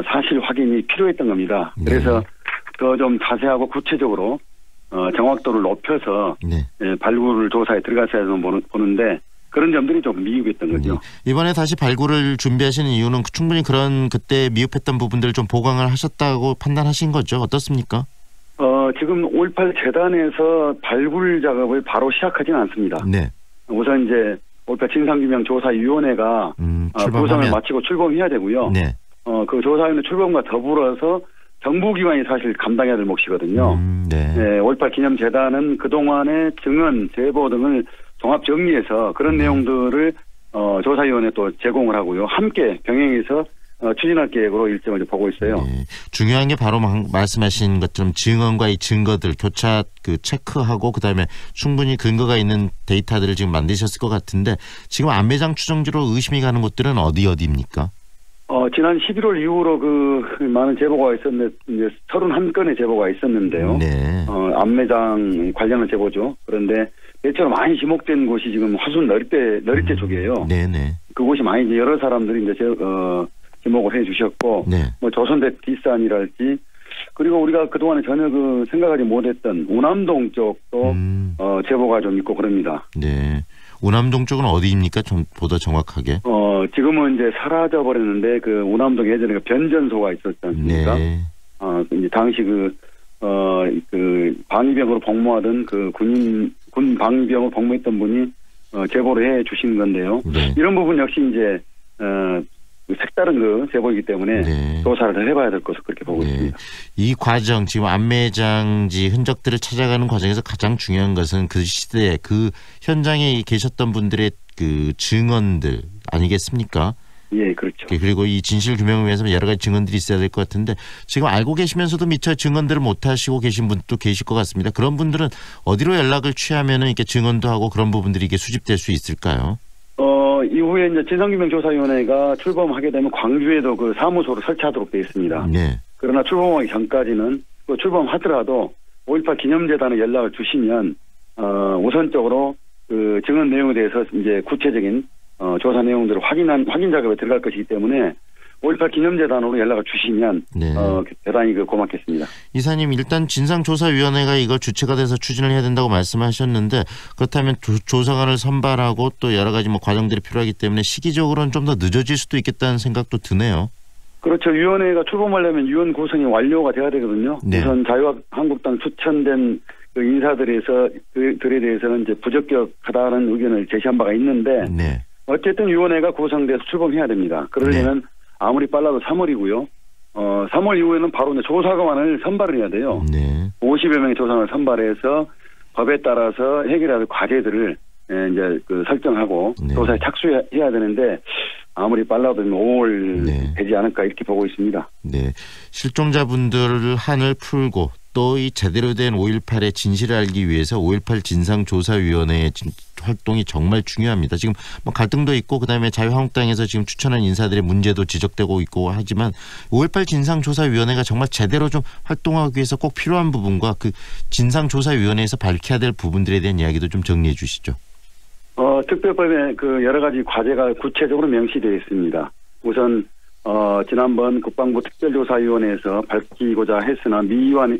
사실 확인이 필요했던 겁니다. 그래서 더 좀 자세하고 구체적으로 정확도를 높여서 발굴 조사에 들어갔어야 보는데 그런 점들이 좀 미흡했던 거죠. 이번에 다시 발굴을 준비하시는 이유는 충분히 그런 그때 미흡했던 부분들을 좀 보강을 하셨다고 판단하신 거죠? 어떻습니까? 지금 5.18 재단에서 발굴 작업을 바로 시작하지는 않습니다. 우선 이제 5.18 진상규명조사위원회가 구성을 마치고 출범해야 되고요. 그 조사위원회 출범과 더불어서 정부기관이 사실 감당해야 될 몫이거든요. 5.18 기념재단은 그동안의 증언, 제보 등을 종합 정리해서 그런 내용들을 조사위원회에 또 제공을 하고요. 함께 병행해서 추진할 계획으로 일정을 보고 있어요. 중요한 게 바로 말씀하신 것처럼 증언과 이 증거들 교차 그 체크하고 그다음에 충분히 근거가 있는 데이터들을 지금 만드셨을 것 같은데 지금 안매장 추정지로 의심이 가는 곳들은 어디입니까? 지난 11월 이후로 그 많은 제보가 있었는데 이제 31건의 제보가 있었는데요. 안매장 관련한 제보죠. 그런데 대체로 많이 지목된 곳이 지금 화순 너리대 쪽이에요. 그곳이 많이 이제 여러 사람들이 이제 지목을 해주셨고, 뭐 조선대 뒷산이랄지, 그리고 우리가 그동안에 전혀 그 생각하지 못했던 우남동 쪽도 제보가 좀 있고 그럽니다. 우남동 쪽은 어디입니까? 좀 보다 정확하게. 지금은 이제 사라져 버렸는데 그 우남동 예전에 그 변전소가 있었지 않습니까? 이제 당시 그 방위병으로 복무하던 그 군 방위병으로 복무했던 분이 제보를 해 주신 건데요. 이런 부분 역시 이제 색다른 그 제보이기 때문에 조사를 더 해봐야 될 것을 그렇게 보고 있습니다. 이 과정 지금 안매장지 흔적들을 찾아가는 과정에서 가장 중요한 것은 그 시대에 그 현장에 계셨던 분들의 그 증언들 아니겠습니까? 예, 그렇죠. 그리고 이 진실 규명을 위해서 여러 가지 증언들이 있어야 될 것 같은데 지금 알고 계시면서도 미처 증언들을 못 하시고 계신 분도 계실 것 같습니다. 그런 분들은 어디로 연락을 취하면은 이렇게 증언도 하고 그런 부분들이 이게 수집될 수 있을까요? 이후에 이제 진상규명조사위원회가 출범하게 되면 광주에도 그 사무소를 설치하도록 되어 있습니다. 그러나 출범하기 전까지는 또 출범하더라도 5.18 기념재단에 연락을 주시면 우선적으로 그 증언 내용에 대해서 이제 구체적인 조사 내용들을 확인 작업에 들어갈 것이기 때문에 5.18 기념재단으로 연락을 주시면 대단히 고맙겠습니다. 이사님 일단 진상조사위원회가 이걸 주체가 돼서 추진을 해야 된다고 말씀하셨는데 그렇다면 조사관을 선발하고 또 여러 가지 뭐 과정들이 필요하기 때문에 시기적으로는 좀 더 늦어질 수도 있겠다는 생각도 드네요. 그렇죠. 위원회가 출범하려면 위원 구성이 완료가 돼야 되거든요. 우선 자유한국당 추천된 그 인사들에 대해서는 이제 부적격하다는 의견을 제시한 바가 있는데 어쨌든 위원회가 구성돼서 출범해야 됩니다. 그러려면 아무리 빨라도 3월이고요. 3월 이후에는 바로 이제 조사관을 선발을 해야 돼요. 50여 명의 조사관을 선발해서 법에 따라서 해결해야 할 과제들을 이제 그 설정하고 조사에 착수해야 되는데 아무리 빨라도 5월 되지 않을까 이렇게 보고 있습니다. 실종자분들 한을 풀고 또 이 제대로 된 5.18의 진실을 알기 위해서 5.18 진상조사위원회의 활동이 정말 중요합니다. 지금 뭐 갈등도 있고 그다음에 자유한국당에서 지금 추천한 인사들의 문제도 지적되고 있고 하지만 5.18 진상조사위원회가 정말 제대로 좀 활동하기 위해서 꼭 필요한 부분과 그 진상조사위원회에서 밝혀야 될 부분들에 대한 이야기도 좀 정리해 주시죠. 특별법에 그 여러 가지 과제가 구체적으로 명시되어 있습니다. 우선 지난번 국방부 특별조사위원회에서 밝히고자 했으나 미완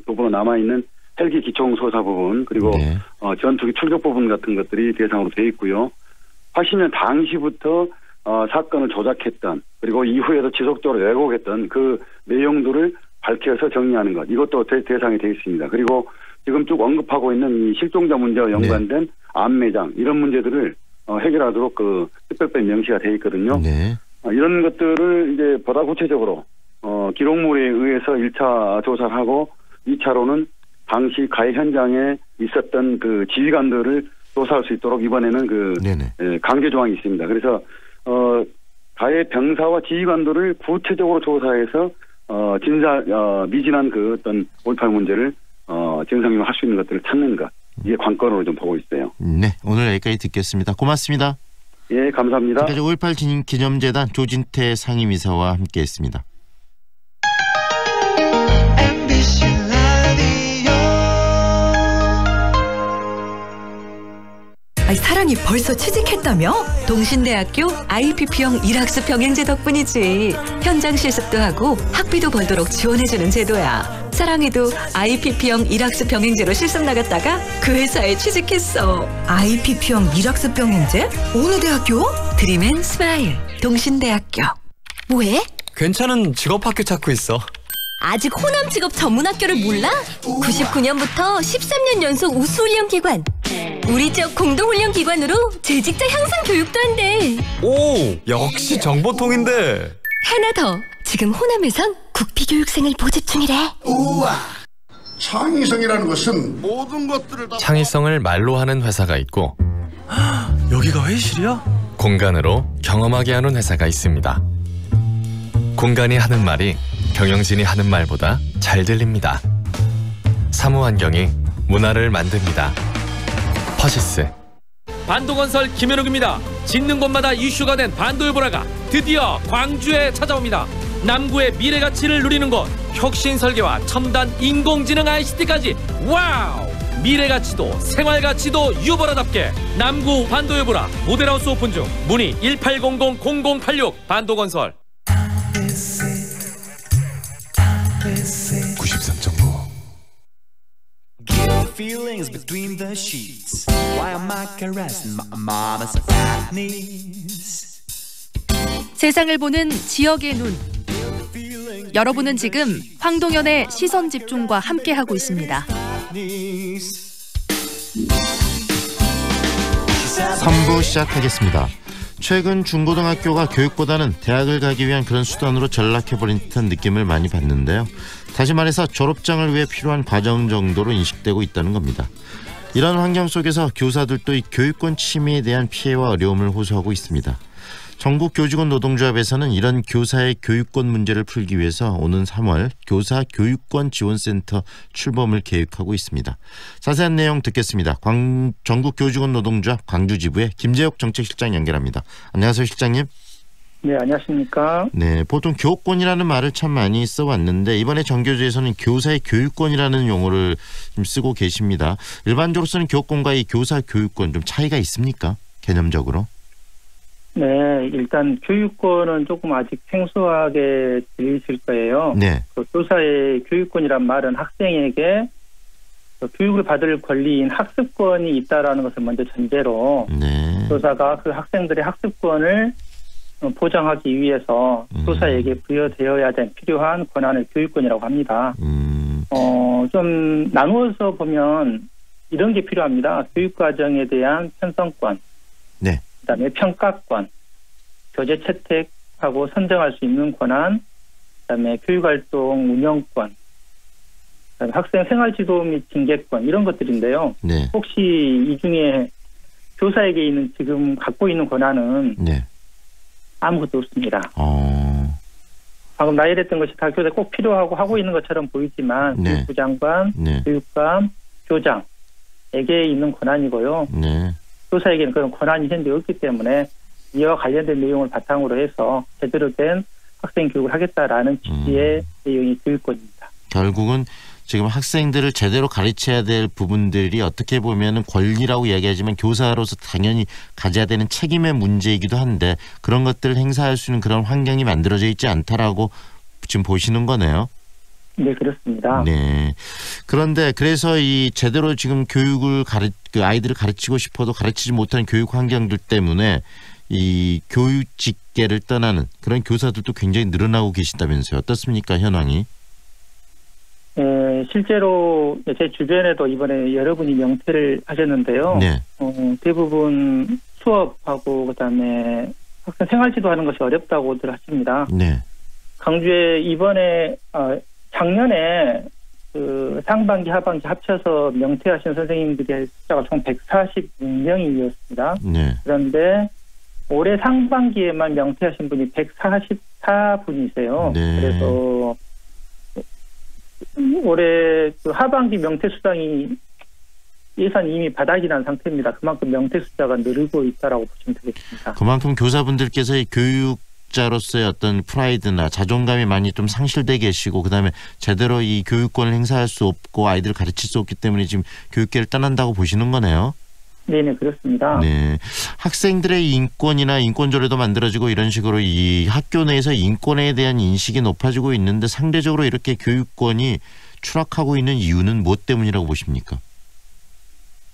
부분으로 남아있는 헬기 기총소사 부분 그리고 전투기 출격 부분 같은 것들이 대상으로 되어 있고요. 80년 당시부터 사건을 조작했던 그리고 이후에도 지속적으로 왜곡했던 그 내용들을 밝혀서 정리하는 것 이것도 대상이 되어 있습니다. 그리고 지금 쭉 언급하고 있는 이 실종자 문제와 연관된 안매장 이런 문제들을 해결하도록 그 특별법 명시가 되어 있거든요. 이런 것들을 이제 보다 구체적으로 기록물에 의해서 1차 조사를 하고 2차로는 당시 가해 현장에 있었던 그 지휘관들을 조사할 수 있도록 이번에는 그 강제 조항이 있습니다. 그래서 가해 병사와 지휘관들을 구체적으로 조사해서 미진한 그 어떤 5.18 문제를 정상적으로 할 수 있는 것들을 찾는 것. 이게 관건으로 좀 보고 있어요. 네, 오늘 여기까지 듣겠습니다. 고맙습니다. 예, 감사합니다. 지금까지 5.18 기념재단 조진태 상임이사와 함께했습니다. 사랑이 벌써 취직했다며? 동신대학교 IPP형 일학습 병행제 덕분이지. 현장 실습도 하고 학비도 벌도록 지원해주는 제도야. 사랑이도 IPP형 일학습 병행제로 실습 나갔다가 그 회사에 취직했어. IPP형 일학습 병행제? 어느 대학교? 드림앤 스마일 동신대학교. 뭐해? 괜찮은 직업학교 찾고 있어. 아직 호남 직업 전문학교를 몰라? 99년부터 13년 연속 우수훈련기관. 우리 쪽 공동훈련기관으로 재직자 향상 교육도 한대. 오, 역시 정보통인데. 하나 더. 지금 호남에선 국비교육생을 모집 중이래. 우와. 창의성이라는 것은 모든 것들을 다 창의성을 말로 하는 회사가 있고 여기가 회의실이야? 공간으로 경험하게 하는 회사가 있습니다. 공간이 하는 말이 경영진이 하는 말보다 잘 들립니다. 사무환경이 문화를 만듭니다. 퍼시스. 반도건설 김현욱입니다. 짓는 곳마다 이슈가 된 반도요보라가 드디어 광주에 찾아옵니다. 남구의 미래가치를 누리는 곳, 혁신설계와 첨단 인공지능 ICT까지 와우! 미래가치도 생활가치도 유보라답게 남구 반도요보라 모델하우스 오픈 중. 문의 1800-0086 반도건설. 93.9 Feelings between the sheets. Why am I caressing my mama's fat knees? 세상을 보는 지역의 눈. 여러분은 지금 황동현의 시선 집중과 함께하고 있습니다. 3부 시작하겠습니다. 최근 중고등학교가 교육보다는 대학을 가기 위한 그런 수단으로 전락해버린 듯한 느낌을 많이 받는데요. 다시 말해서 졸업장을 위해 필요한 과정 정도로 인식되고 있다는 겁니다. 이런 환경 속에서 교사들도 이 교육권 침해에 대한 피해와 어려움을 호소하고 있습니다. 전국교직원 노동조합에서는 이런 교사의 교육권 문제를 풀기 위해서 오는 3월 교사 교육권 지원센터 출범을 계획하고 있습니다. 자세한 내용 듣겠습니다. 전국교직원 노동조합 광주지부의 김재혁 정책실장 연결합니다. 안녕하세요, 실장님. 네, 안녕하십니까. 네, 보통 교권이라는 말을 참 많이 써왔는데 이번에 정교조에서는 교사의 교육권이라는 용어를 좀 쓰고 계십니다. 일반적으로 쓰는 교권과 이 교사 교육권 좀 차이가 있습니까? 개념적으로? 네, 일단 교육권은 조금 아직 생소하게 들리실 거예요. 네. 그 교사의 교육권이란 말은 학생에게 교육을 받을 권리인 학습권이 있다라는 것을 먼저 전제로 네. 교사가 그 학생들의 학습권을 보장하기 위해서 교사에게 부여되어야 될 필요한 권한을 교육권이라고 합니다. 좀 나누어서 보면 이런 게 필요합니다. 교육과정에 대한 편성권, 네. 그다음에 평가권, 교재 채택하고 선정할 수 있는 권한, 그다음에 교육활동 운영권, 그다음에 학생 생활지도 및 징계권 이런 것들인데요. 네. 혹시 이 중에 교사에게 있는 지금 갖고 있는 권한은 네. 아무것도 없습니다. 방금 나열했던 것이 다 교사에 꼭 필요하고 하고 있는 것처럼 보이지만 네. 교육부 장관, 네. 교육감, 교장에게 있는 권한이고요. 네. 교사에게는 그런 권한이 현재 없기 때문에 이와 관련된 내용을 바탕으로 해서 제대로 된 학생 교육을 하겠다라는 취지의 내용이 교육권입니다. 결국은 지금 학생들을 제대로 가르쳐야 될 부분들이 어떻게 보면 권리라고 이야기하지만 교사로서 당연히 가져야 되는 책임의 문제이기도 한데 그런 것들을 행사할 수 있는 그런 환경이 만들어져 있지 않다라고 지금 보시는 거네요. 네, 그렇습니다. 네. 그런데 그래서 이 제대로 지금 교육을 그 아이들을 가르치고 싶어도 가르치지 못하는 교육 환경들 때문에 이 교육직계를 떠나는 그런 교사들도 굉장히 늘어나고 계시다면서요. 어떻습니까, 현황이? 네, 실제로 제 주변에도 이번에 여러분이 명퇴를 하셨는데요. 네. 대부분 수업하고 그다음에 학생 생활지도하는 것이 어렵다고들 하십니다. 네. 광주에 이번에 작년에 그 상반기 하반기 합쳐서 명퇴하신 선생님들의 숫자가 총 146명이었습니다. 네. 그런데 올해 상반기에만 명퇴하신 분이 144분이세요. 네. 그래서 올해 그 하반기 명퇴수당이 예산이 이미 바닥이 난 상태입니다. 그만큼 명퇴 숫자가 늘고 있다라고 보시면 되겠습니다. 그만큼 교사분들께서의 교육자로서의 어떤 프라이드나 자존감이 많이 좀 상실돼 계시고 그다음에 제대로 이 교육권을 행사할 수 없고 아이들을 가르칠 수 없기 때문에 지금 교육계를 떠난다고 보시는 거네요. 네네, 그렇습니다. 네, 학생들의 인권이나 인권조례도 만들어지고 이런 식으로 이 학교 내에서 인권에 대한 인식이 높아지고 있는데 상대적으로 이렇게 교육권이 추락하고 있는 이유는 무엇 때문이라고 보십니까?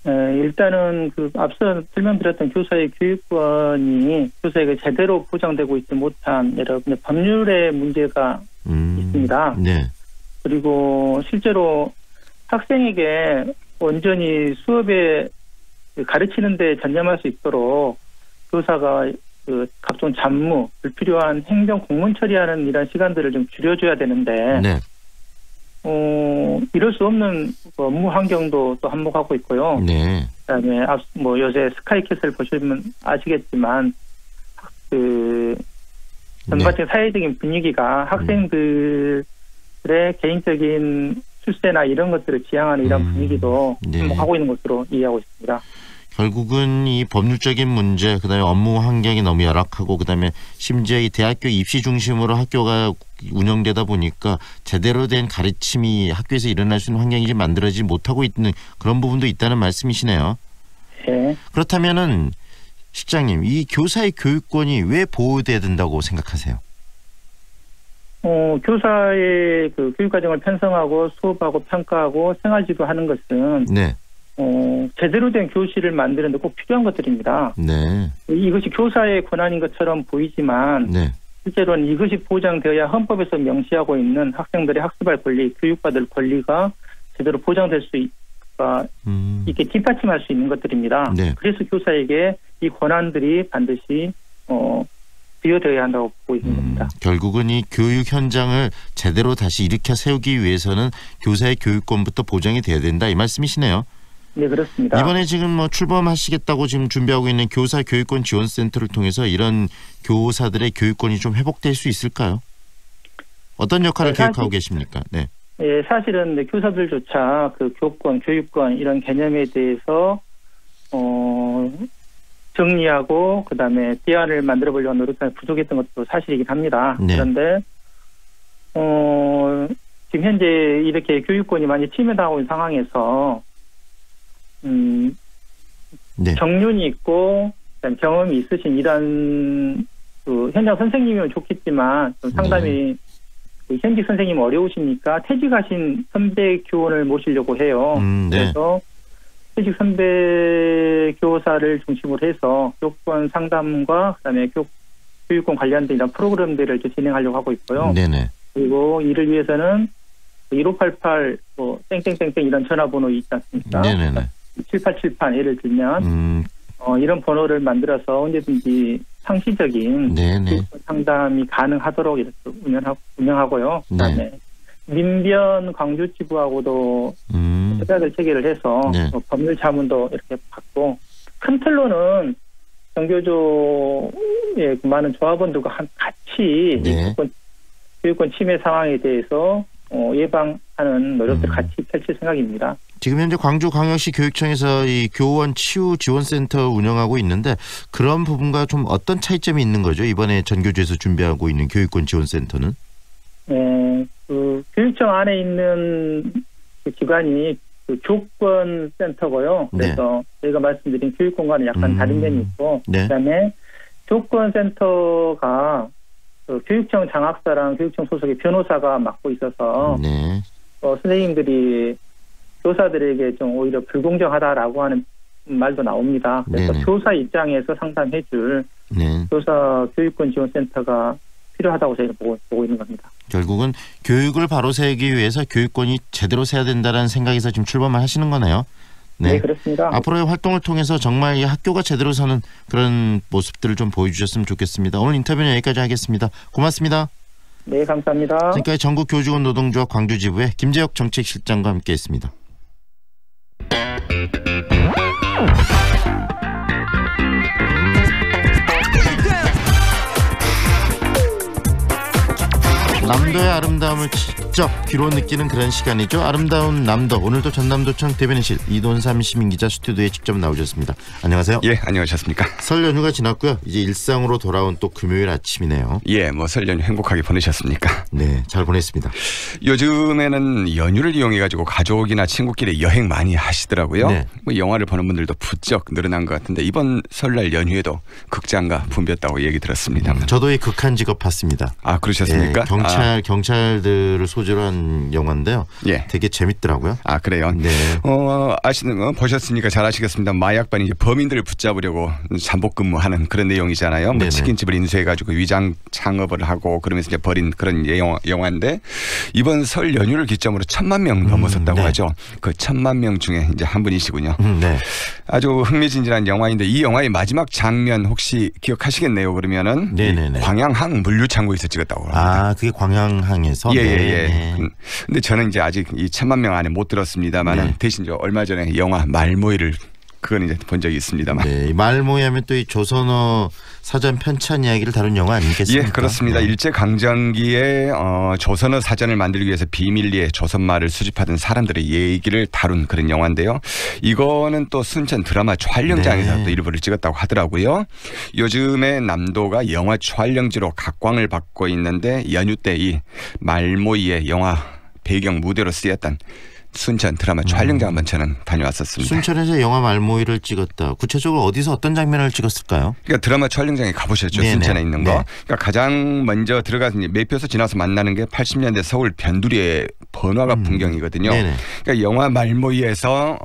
일단은 그 앞서 설명드렸던 교사의 교육권이 교사에게 제대로 보장되고 있지 못한 여러 법률의 문제가 있습니다. 네. 그리고 실제로 학생에게 온전히 수업에 가르치는 데 전념할 수 있도록 교사가 그 각종 잡무, 불필요한 행정 공문 처리하는 이런 시간들을 좀 줄여줘야 되는데 네. 이럴 수 없는 업무 환경도 또 한몫하고 있고요. 네. 그다음에 뭐 요새 스카이캐슬 보시면 아시겠지만 그 전반적인 사회적인 분위기가 학생들의 개인적인 출세나 이런 것들을 지향하는 이런 분위기도 한몫하고 있는 것으로 이해하고 있습니다. 결국은 이 법률적인 문제, 그다음에 업무 환경이 너무 열악하고 그다음에 심지어 이 대학교 입시 중심으로 학교가 운영되다 보니까 제대로 된 가르침이 학교에서 일어날 수 있는 환경이 좀 만들어지지 못하고 있는 그런 부분도 있다는 말씀이시네요. 네. 그렇다면은 실장님, 이 교사의 교육권이 왜 보호돼야 된다고 생각하세요? 교사의 그 교육 과정을 편성하고 수업하고 평가하고 생활지도하는 것은 네. 제대로 된 교실을 만드는 데 꼭 필요한 것들입니다. 네. 이것이 교사의 권한인 것처럼 보이지만 네. 실제로는 이것이 보장되어야 헌법에서 명시하고 있는 학생들의 학습할 권리, 교육받을 권리가 제대로 보장될 수 있게 뒷받침할 수 있는 것들입니다. 네. 그래서 교사에게 이 권한들이 반드시 부여되어야 한다고 보고 있는 겁니다. 결국은 이 교육 현장을 제대로 다시 일으켜 세우기 위해서는 교사의 교육권부터 보장이 돼야 된다 이 말씀이시네요. 네, 그렇습니다. 이번에 지금 뭐 출범하시겠다고 지금 준비하고 있는 교사 교육권 지원센터를 통해서 이런 교사들의 교육권이 좀 회복될 수 있을까요? 어떤 역할을 계획하고 계십니까? 네. 네, 사실은 교사들조차 그 교권, 교육권 이런 개념에 대해서 정리하고 그다음에 대안을 만들어 보려고 노력하는 부족했던 것도 사실이긴 합니다. 네. 그런데 지금 현재 이렇게 교육권이 많이 침해당하고 있는 상황에서 네. 경륜이 있고 경험이 있으신 이런 그 현장 선생님이면 좋겠지만 좀 상당히 그 현직 선생님 어려우시니까 퇴직하신 선배 교원을 모시려고 해요. 네. 그래서 퇴직 선배 교사를 중심으로 해서 교권 상담과 그다음에 교육권 관련된 이런 프로그램들을 진행하려고 하고 있고요. 네네. 그리고 이를 위해서는 1588 뭐 땡땡땡땡 이런 전화번호 있지 않습니까? 네네네. 7878 예를 들면 이런 번호를 만들어서 언제든지 상시적인 상담이 가능하도록 이렇게 운영하고요. 그다음에 민변 광주지부하고도 협약을 체결을 해서 법률 자문도 이렇게 받고 큰 틀로는 정교조의 많은 조합원들과 같이 교육권 침해 상황에 대해서 예방하는 노력들 같이 펼칠 생각입니다. 지금 현재 광주광역시 교육청에서 이 교원 치유 지원센터 운영하고 있는데 그런 부분과 좀 어떤 차이점이 있는 거죠? 이번에 전교조에서 준비하고 있는 교육권 지원센터는? 네, 그 교육청 안에 있는 그 기관이 그 교권센터고요. 그래서 저희가 말씀드린 교육권과는 약간 다른 면이 있고, 그다음에 교권센터가 그 교육청 장학사랑 교육청 소속의 변호사가 맡고 있어서 선생님들이 교사들에게 좀 오히려 불공정하다라고 하는 말도 나옵니다. 그래서 교사 입장에서 상담해줄 교사 교육권 지원센터가 필요하다고 저희가 보고 있는 겁니다. 결국은 교육을 바로 세우기 위해서 교육권이 제대로 세야 된다는 생각에서 지금 출범을 하시는 거네요. 네, 그렇습니다. 앞으로의 활동을 통해서 정말 이 학교가 제대로 서는 그런 모습들을 좀 보여주셨으면 좋겠습니다. 오늘 인터뷰는 여기까지 하겠습니다. 고맙습니다. 네, 감사합니다. 지금까지 전국교직원 노동조합 광주지부의 김재혁 정책실장과 함께했습니다. 남도의 아름다움을 직접 귀로 느끼는 그런 시간이죠. 아름다운 남도. 오늘도 전남도청 대변인실 이돈삼 시민기자 스튜디오에 직접 나오셨습니다. 안녕하세요. 예, 안녕하셨습니까? 설 연휴가 지났고요. 이제 일상으로 돌아온 또 금요일 아침이네요. 예, 뭐 설 연휴 행복하게 보내셨습니까? 네, 잘 보냈습니다. 요즘에는 연휴를 이용해가지고 가족이나 친구끼리 여행 많이 하시더라고요. 네. 뭐 영화를 보는 분들도 부쩍 늘어난 것 같은데 이번 설날 연휴에도 극장가 붐볐다고 얘기 들었습니다. 저도 이 극한 직업 봤습니다. 아, 그러셨습니까? 네, 경찰들을 소재로 한 영화인데요. 예. 되게 재밌더라고요. 아, 그래요? 네. 아시는 거 보셨으니까 잘 아시겠습니다. 마약반이 이제 범인들을 붙잡으려고 잠복근무하는 그런 내용이잖아요. 뭐 치킨집을 인수해가지고 위장 창업을 하고 그러면서 이제 벌인 그런 영화인데 이번 설 연휴를 기점으로 1,000만 명 넘어섰다고 하죠. 그 1,000만 명 중에 이제 한 분이시군요. 네. 아주 흥미진진한 영화인데 이 영화의 마지막 장면 혹시 기억하시겠네요? 그러면은 광양항 물류창고에서 찍었다고 합니다. 아, 그게 광양항에서? 예. 근데 저는 이제 아직 이 1,000만 명 안에 못 들었습니다만 대신 저 얼마 전에 영화 말모이를 그건 이제 본 적이 있습니다만. 네, 말모이 하면 또 이 조선어 사전 편찬 이야기를 다룬 영화 아니겠습니까? 예, 그렇습니다. 네. 일제 강점기에 조선어 사전을 만들기 위해서 비밀리에 조선말을 수집하던 사람들의 얘기를 다룬 그런 영화인데요. 이거는 또 순천 드라마 촬영장에서 또 일부를 찍었다고 하더라고요. 요즘에 남도가 영화 촬영지로 각광을 받고 있는데 연휴 때 이 말모이의 영화 배경 무대로 쓰였던 순천 드라마 촬영장 한번 저는 다녀왔었습니다. 순천에서 영화 말모이를 찍었다. 구체적으로 어디서 어떤 장면을 찍었을까요? 그러니까 드라마 촬영장에 가보셨죠? 네네. 순천에 있는 거. 그러니까 가장 먼저 들어가서 매표소 지나서 만나는 게 80년대 서울 변두리의 번화가 풍경이거든요. 그러니까 영화 말모이에서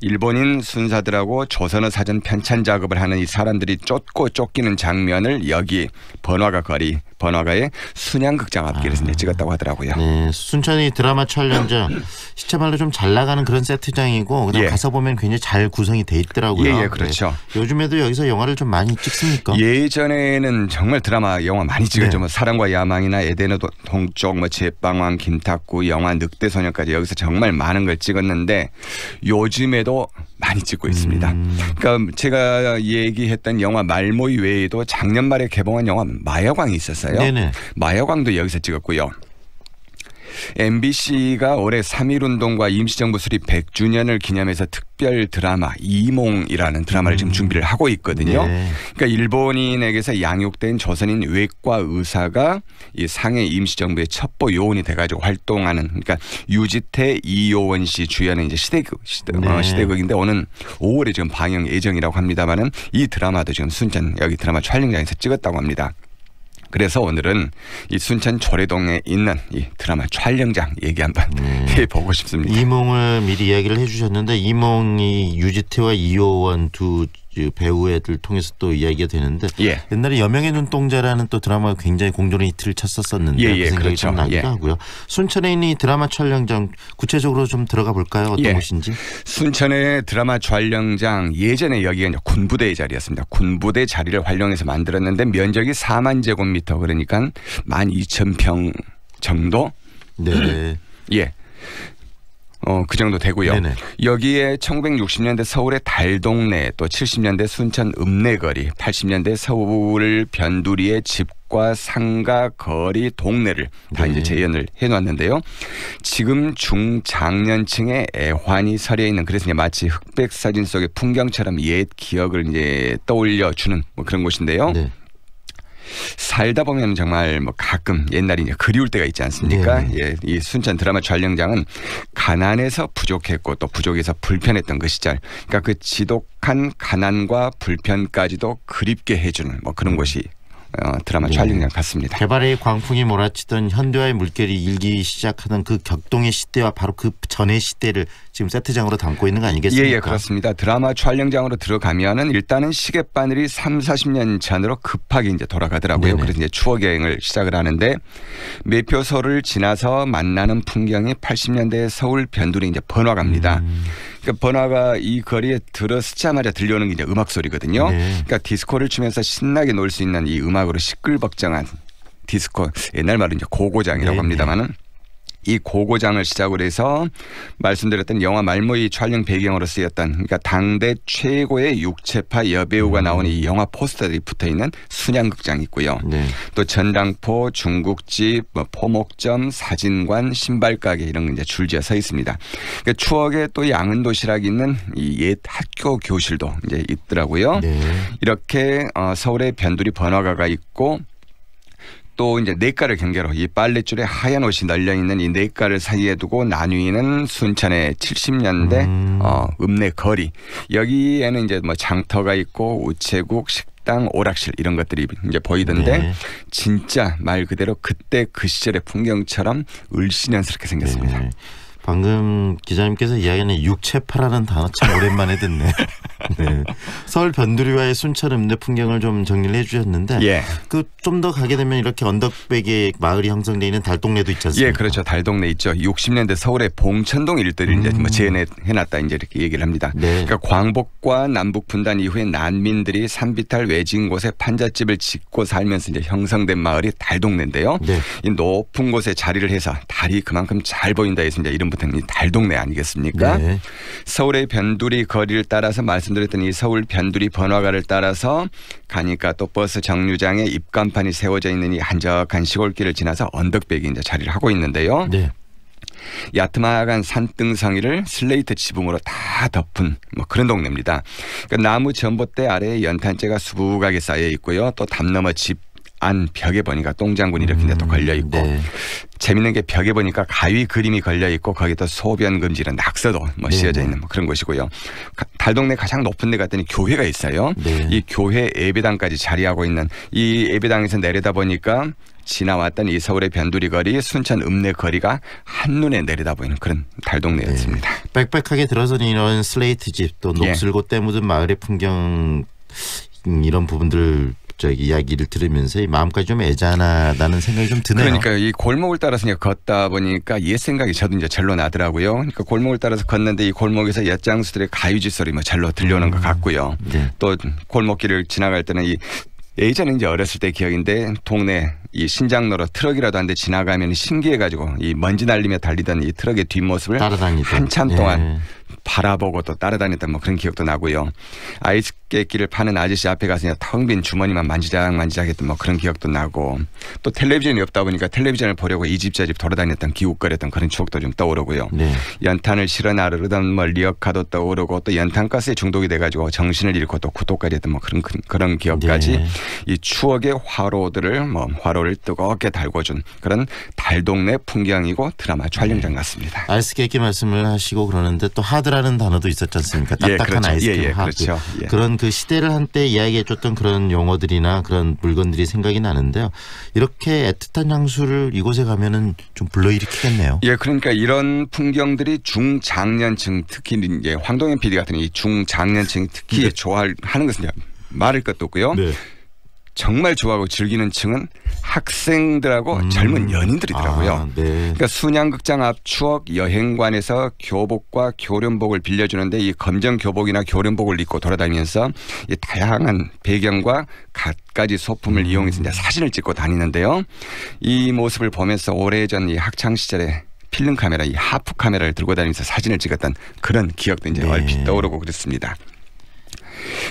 일본인 순사들하고 조선어 사전 편찬 작업을 하는 이 사람들이 쫓고 쫓기는 장면을 여기 번화가 거리, 번화가의 순양극장 앞길에서 찍었다고 하더라고요. 네, 순천이 드라마 촬영장 시체말로 좀 잘 나가는 그런 세트장이고 그다음 가서 보면 굉장히 잘 구성이 돼 있더라고요. 예, 그렇죠. 네. 요즘에도 여기서 영화를 좀 많이 찍습니까? 예전에는 정말 드라마 영화 많이 찍었죠. 뭐 사랑과 야망이나 에덴의 동쪽, 뭐 제빵왕, 김탁구, 영화 늑대소녀까지 여기서 정말 많은 걸 찍었는데 요즘에도 많이 찍고 있습니다. 그러니까 제가 얘기했던 영화 말모이 외에도 작년 말에 개봉한 영화 마야광이 있었어요. 네네. 마야광도 여기서 찍었고요. MBC가 올해 3.1운동과 임시정부 수립 100주년을 기념해서 특별 드라마 이몽이라는 드라마를 지금 준비를 하고 있거든요. 그러니까 일본인에게서 양육된 조선인 외과 의사가 이 상해 임시정부의 첩보 요원이 돼가지고 활동하는 그러니까 유지태 이효원 씨 주연의 이제 시대극인데 오는 5월에 지금 방영 예정이라고 합니다만은 이 드라마도 지금 순천 여기 드라마 촬영장에서 찍었다고 합니다. 그래서 오늘은 이 순천 조례동에 있는 이 드라마 촬영장 얘기 한번 해보고 싶습니다. 이몽을 미리 이야기를 해주셨는데 이몽이 유지태와 이효원 두 배우애들 통해서 또 이야기가 되는데 옛날에 여명의 눈동자라는 또 드라마가 굉장히 공존의 히트를 쳤었었는데 그 생각이 그렇죠. 좀 나기도 하고요. 순천에 있는 이 드라마 촬영장 구체적으로 좀 들어가 볼까요? 어떤 곳인지? 순천의 드라마 촬영장 예전에 여기가 이제 군부대의 자리였습니다. 군부대 자리를 활용해서 만들었는데 면적이 4만 제곱미터 그러니까 12,000평 정도? 네. 예. 그 정도 되고요. 여기에 1960년대 서울의 달동네 또 70년대 순천 읍내거리 80년대 서울 변두리의 집과 상가 거리 동네를 다 이제 재현을 해놨는데요. 지금 중장년층의 애환이 서려 있는 그래서 이제 마치 흑백 사진 속의 풍경처럼 옛 기억을 이제 떠올려주는 뭐 그런 곳인데요. 살다 보면 정말 뭐 가끔 옛날이 이제 그리울 때가 있지 않습니까? 이 순천 드라마 촬영장은 가난해서 부족했고 또 부족해서 불편했던 그 시절. 그러니까 그 지독한 가난과 불편까지도 그립게 해주는 뭐 그런 곳이 드라마 촬영장 같습니다. 개발의 광풍이 몰아치던 현대화의 물결이 일기 시작하던 그 격동의 시대와 바로 그 전의 시대를 지금 세트장으로 담고 있는 거 아니겠습니까? 예, 그렇습니다. 드라마 촬영장으로 들어가면은 일단은 시계바늘이 30-40년 전으로 급하게 이제 돌아가더라고요. 그래서 이제 추억 여행을 시작을 하는데 매표소를 지나서 만나는 풍경이 80년대 서울 변두리 이제 번화가입니다. 그러니까 번화가 이 거리에 들어서자마자 들려오는 게 이제 음악 소리거든요. 그러니까 디스코를 추면서 신나게 놀 수 있는 이 음악으로 시끌벅적한 디스코 옛날 말은 이제 고고장이라고 합니다만은 이 고고장을 시작으로 해서 말씀드렸던 영화 말모이 촬영 배경으로 쓰였던 그러니까 당대 최고의 육체파 여배우가 나오는 이 영화 포스터들이 붙어있는 순양극장이 있고요. 네. 또 전당포, 중국집, 뭐 포목점, 사진관, 신발가게 이런 게 이제 줄지어 서 있습니다. 그러니까 추억의 또 양은도시락이 있는 이 옛 학교 교실도 이제 있더라고요. 네. 이렇게 서울의 변두리 번화가가 있고 또 이제 내과를 경계로 이 빨랫줄에 하얀 옷이 널려 있는 이 내과를 사이에 두고 나뉘는 순천의 70년대 읍내 거리. 여기에는 이제 뭐 장터가 있고 우체국, 식당, 오락실 이런 것들이 이제 보이던데 네. 진짜 말 그대로 그때 그 시절의 풍경처럼 을씨년스럽게 생겼습니다. 네. 방금 기자님께서 이야기하는 육체파라는 단어 참 오랜만에 듣네. 네. 서울 변두리와의 순천 읍내 풍경을 좀 정리를 해주셨는데 예. 그 좀 더 가게 되면 이렇게 언덕배기에 마을이 형성되어 있는 달동네도 있지 않습니까? 예, 그렇죠. 달동네 있죠. 60년대 서울의 봉천동 일들을 이제 뭐 재해놨다 이제 이렇게 얘기를 합니다. 네. 그러니까 광복과 남북 분단 이후에 난민들이 산비탈 외진 곳에 판잣집을 짓고 살면서 이제 형성된 마을이 달동네인데요. 네. 이 높은 곳에 자리를 해서 달이 그만큼 잘 보인다 해서 이제 이름부터는 이 달동네 아니겠습니까? 네. 서울의 변두리 거리를 따라서 말씀드렸던 이 서울 변두리 번화가를 따라서 가니까 또 버스 정류장에 입간판이 세워져 있는 이 한적한 시골길을 지나서 언덕배기 이제 자리를 하고 있는데요. 네. 야트막한 산등성이를 슬레이트 지붕으로 다 덮은 뭐 그런 동네입니다. 그러니까 나무 전봇대 아래에 연탄재가 수북하게 쌓여 있고요. 또 담 너머 집 안 벽에 보니까 똥장군이 이렇게 또 걸려 있고 네. 재밌는 게 벽에 보니까 가위 그림이 걸려 있고 거기다 소변 금지는 낙서도 뭐 씌어져 있는 뭐 그런 곳이고요. 달동네 가장 높은 데 갔더니 교회가 있어요. 네. 이 교회 예배당까지 자리하고 있는 이 예배당에서 내려다 보니까 지나왔던 이 서울의 변두리 거리, 순천 읍내 거리가 한눈에 내려다 보이는 그런 달동네였습니다. 네. 빽빽하게 들어서는 이런 슬레이트 집 또 녹슬고 때 묻은 마을의 풍경 이런 부분들 이야기를 들으면서 마음까지 좀 애잔하다는 생각이 좀 드네요. 그러니까 이 골목을 따라서 걷다 보니까 옛 생각이 저도 이제 절로 나더라고요. 그러니까 골목을 따라서 걷는데 이 골목에서 엿장수들의 가위질 소리 뭐 절로 들려오는 것 같고요. 네. 또 골목길을 지나갈 때는 이 예전에 이제 어렸을 때 기억인데 동네 이 신장로로 트럭이라도 한 대 지나가면 신기해가지고 이 먼지 날리며 달리던 이 트럭의 뒷모습을 따라다니던. 한참 동안 바라보고 또 따라다녔던 뭐 그런 기억도 나고요. 아이스케이크를 파는 아저씨 앞에 가서 그냥 텅 빈 주머니만 만지작 했던 뭐 그런 기억도 나고 또 텔레비전이 없다 보니까 텔레비전을 보려고 이 집 저 집 돌아다녔던 기웃거렸던 그런 추억도 좀 떠오르고요. 네. 연탄을 실어 나르던 뭐 리어카도 떠오르고 또 연탄가스에 중독이 돼가지고 정신을 잃고 또 구토까지 했던 뭐 그런 기억까지 네. 이 추억의 화로들을 뭐 화로를 뜨겁게 달궈준 그런 달동네 풍경이고 드라마 촬영장 같습니다. 아이스케이크 말씀을 하시고 그러는데 또 하드라는 단어도 있었지 않습니까? 딱딱한 그렇죠. 아이스크림 하드. 그렇죠. 그런 그 시대를 한때 이야기해줬던 그런 용어들이나 그런 물건들이 생각이 나는데요. 이렇게 애틋한 향수를 이곳에 가면은 좀 불러일으키겠네요. 예, 그러니까 이런 풍경들이 중장년층 특히 이제 황동현 PD 같은 이 중장년층이 특히 좋아하는 것은 말할 것도 없고요. 네. 정말 좋아하고 즐기는 층은 학생들하고 젊은 연인들이더라고요. 네. 그러니까 순양극장 앞 추억 여행관에서 교복과 교련복을 빌려주는데 이 검정 교복이나 교련복을 입고 돌아다니면서 이 다양한 배경과 갖가지 소품을 이용해서 이제 사진을 찍고 다니는데요. 이 모습을 보면서 오래전 이 학창 시절에 필름 카메라, 이 하프 카메라를 들고 다니면서 사진을 찍었던 그런 기억도 이제 얼핏 떠오르고 그렇습니다.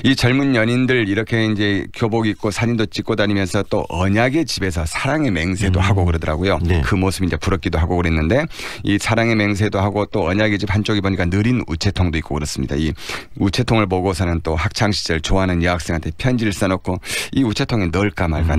이 젊은 연인들 이렇게 이제 교복 입고 사진도 찍고 다니면서 또 언약의 집에서 사랑의 맹세도 하고 그러더라고요. 네. 그 모습이 이제 부럽기도 하고 그랬는데 이 사랑의 맹세도 하고 또 언약의 집 한쪽에 보니까 느린 우체통도 있고 그렇습니다. 이 우체통을 보고서는 또 학창 시절 좋아하는 여학생한테 편지를 써놓고 이 우체통에 넣을까 말까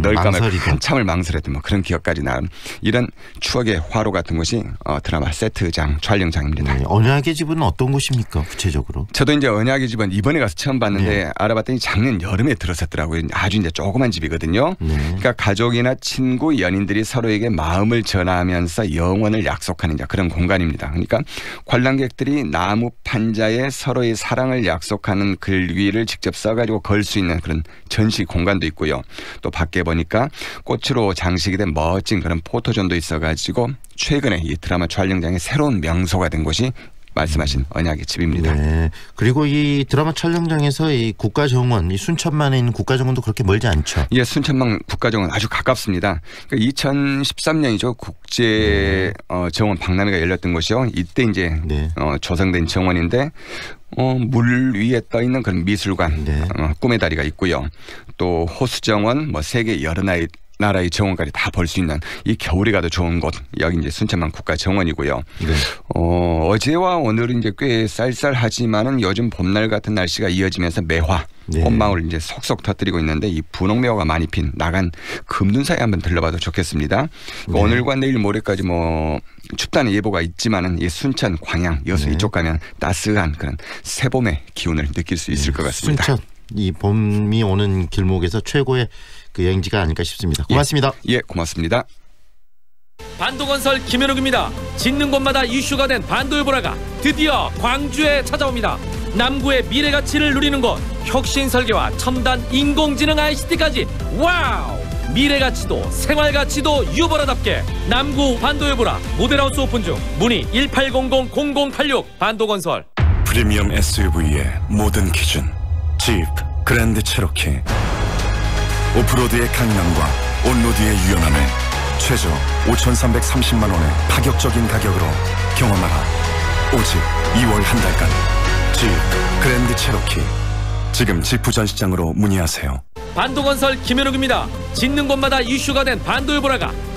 한참을 망설였던 뭐 그런 기억까지 나는 이런 추억의 화로 같은 곳이 드라마 세트장 촬영장입니다. 네. 언약의 집은 어떤 곳입니까 구체적으로? 저도 이제 언약의 집은 이번에 가서 처음 봤는데 알아봤더니 작년 여름에 들었었더라고요. 아주 이제 조그만 집이거든요. 그러니까 가족이나 친구, 연인들이 서로에게 마음을 전하면서 영원을 약속하는 이제 그런 공간입니다. 그러니까 관람객들이 나무 판자에 서로의 사랑을 약속하는 글귀를 직접 써가지고 걸 수 있는 그런 전시 공간도 있고요. 또 밖에 보니까 꽃으로 장식이 된 멋진 그런 포토존도 있어가지고 최근에 이 드라마 촬영장의 새로운 명소가 된 곳이 말씀하신 언약의 집입니다. 네. 그리고 이 드라마 촬영장에서 이 국가정원, 이 순천만에 있는 국가정원도 그렇게 멀지 않죠? 예, 순천만 국가정원 아주 가깝습니다. 그러니까 2013년이죠. 국제 정원 박람회가 열렸던 곳이요. 이때 이제 조성된 정원인데 물 위에 떠 있는 그런 미술관, 꿈의 다리가 있고요. 또 호수정원, 뭐 세계 여러 나라의 정원까지 다 볼 수 있는 이 겨울에 가도 좋은 곳, 여기 이제 순천만 국가정원이고요. 어제와 오늘은 이제 꽤 쌀쌀하지만은 요즘 봄날 같은 날씨가 이어지면서 매화, 꽃망울 이제 속속 터뜨리고 있는데 이 분홍매화가 많이 핀 나간 금둔사에 한번 들러봐도 좋겠습니다. 오늘과 내일 모레까지 뭐 춥다는 예보가 있지만은 이 순천, 광양, 여수 이쪽 가면 따스한 그런 새봄의 기운을 느낄 수 있을 것 같습니다. 순천, 이 봄이 오는 길목에서 최고의 그 여행지가 아닐까 싶습니다. 고맙습니다. 예, 고맙습니다. 반도건설 김현욱입니다. 짓는 곳마다 이슈가 된 반도의 드디어 광주에 찾아옵니다. 남구의 미래 가치를 누리는 곳, 혁신 설계와 첨단 인공지능 ICT까지 와우! 미래 가치도 생활 가치도 유보라답게 남구 반도의 모델하우스 오픈 중. 문의 1800-0086 반도건설. 프리미엄 SUV의 모든 기준 집 그랜드 체로키. 오프로드의 강남과 온로드의 유연함을 최저 5,330만 원의 파격적인 가격으로 경험하라. 오직 2월 한 달간 집 그랜드 체로키. 지금 지프전시장으로 문의하세요. 반도건설 김현욱입니다. 짓는 곳마다 이슈가 된 반도의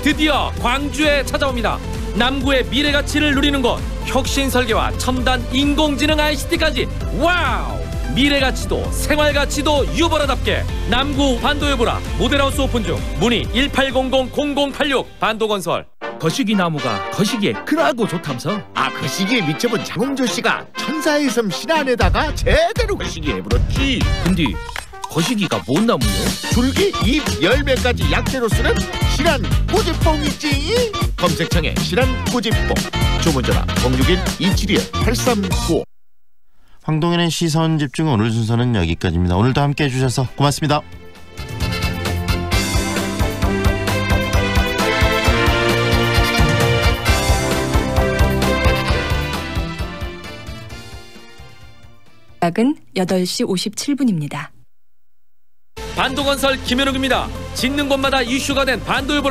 드디어 광주에 찾아옵니다. 남구의 미래 가치를 누리는 곳, 혁신 설계와 첨단 인공지능 ICT까지 와우! 미래 가치도 생활 가치도 유보라답게 남구 반도의 모델하우스 오픈 중. 문의 1800-0086 반도건설. 거시기 나무가 거시기에 그라고 좋다면서? 거시기에 미쳐본 장홍조 씨가 천사의 섬 신안에다가 제대로 거시기 해버렸지. 근데 거시기가 뭔 나무요? 줄기, 잎, 열매까지 약재로 쓰는 신안 꾸지뽕 있지. 검색창에 신안 꾸지뽕. 주문전화 061-271-8395. 황동현의 시선집중, 오늘 순서는 여기까지입니다. 오늘도 함께해 주셔서 고맙습니다. 약은 8시 57분입니다. 반도건설 김현욱입니다. 짓는 곳마다 이슈가 된 반도의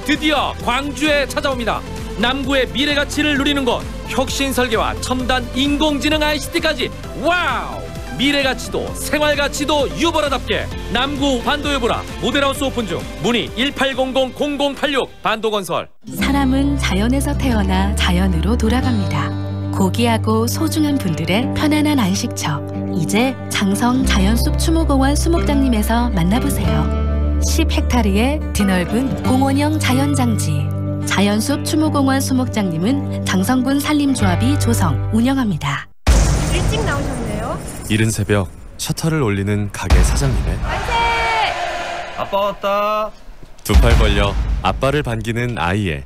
드디어 광주에 찾아옵니다. 남구의 미래 가치를 누리는 곳, 혁신 설계와 첨단 인공지능 ICT까지 와우! 미래 가치도 생활 가치도 유보라답게 남구 반도의 모델하우스 오픈 중. 문의 1800-0086 반도건설. 사람은 자연에서 태어나 자연으로 돌아갑니다. 고귀하고 소중한 분들의 편안한 안식처. 이제 장성 자연숲 추모공원 수목장님에서 만나보세요. 10헥타르의 드넓은 공원형 자연장지. 자연숲 추모공원 수목장님은 장성군 산림조합이 조성, 운영합니다. 일찍 나오셨네요. 이른 새벽 셔터를 올리는 가게 사장님의 아빠 왔다. 두 팔 벌려 아빠를 반기는 아이의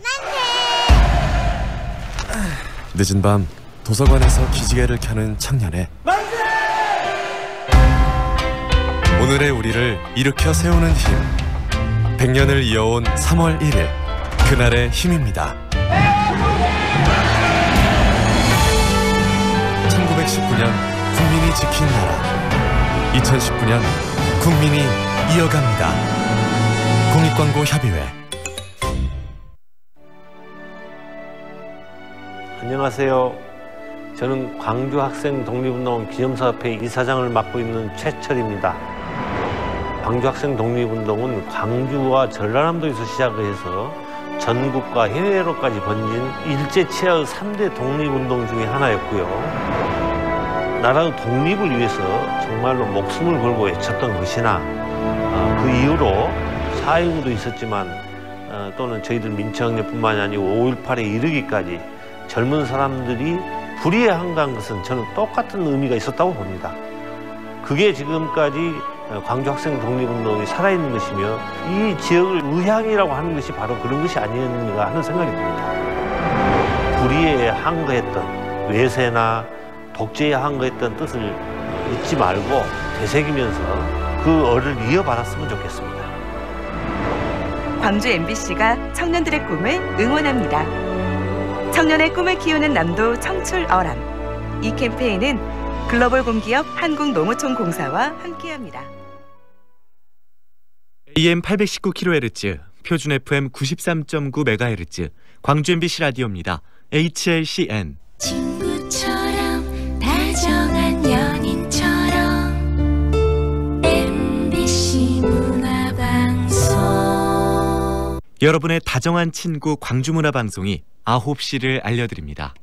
늦은 밤 도서관에서 기지개를 켜는 청년의 오늘의 우리를 일으켜 세우는 힘. 100년을 이어온 3월 1일 그날의 힘입니다. 1919년 국민이 지킨 나라, 2019년 국민이 이어갑니다. 공익광고협의회. 안녕하세요. 저는 광주 학생 독립운동 기념사업회 이사장을 맡고 있는 최철입니다. 광주 학생 독립운동은 광주와 전라남도에서 시작을 해서 전국과 해외로까지 번진 일제치하의 3대 독립운동 중에 하나였고요. 나라의 독립을 위해서 정말로 목숨을 걸고 외쳤던 것이나 그 이후로 4.19도 있었지만 또는 저희들 민주혁명뿐만이 아니고 5.18에 이르기까지 젊은 사람들이 불의에 항거한 것은 저는 똑같은 의미가 있었다고 봅니다. 그게 지금까지 광주 학생 독립운동이 살아있는 것이며 이 지역을 의향이라고 하는 것이 바로 그런 것이 아니었는가 하는 생각이 듭니다. 불의에 항거했던 외세나 독재에 항거했던 뜻을 잊지 말고 되새기면서 그 얼을 이어받았으면 좋겠습니다. 광주 MBC가 청년들의 꿈을 응원합니다. 청년의 꿈을 키우는 남도 청출어람 이 캠페인은 글로벌 공기업 한국농어촌공사와 함께합니다. AM 819kHz, 표준 FM 93.9MHz, 광주 MBC 라디오입니다. HLCN. 친구처럼 다정한 연인처럼 MBC 문화방송. 여러분의 다정한 친구 광주 문화방송이 9시를 알려드립니다.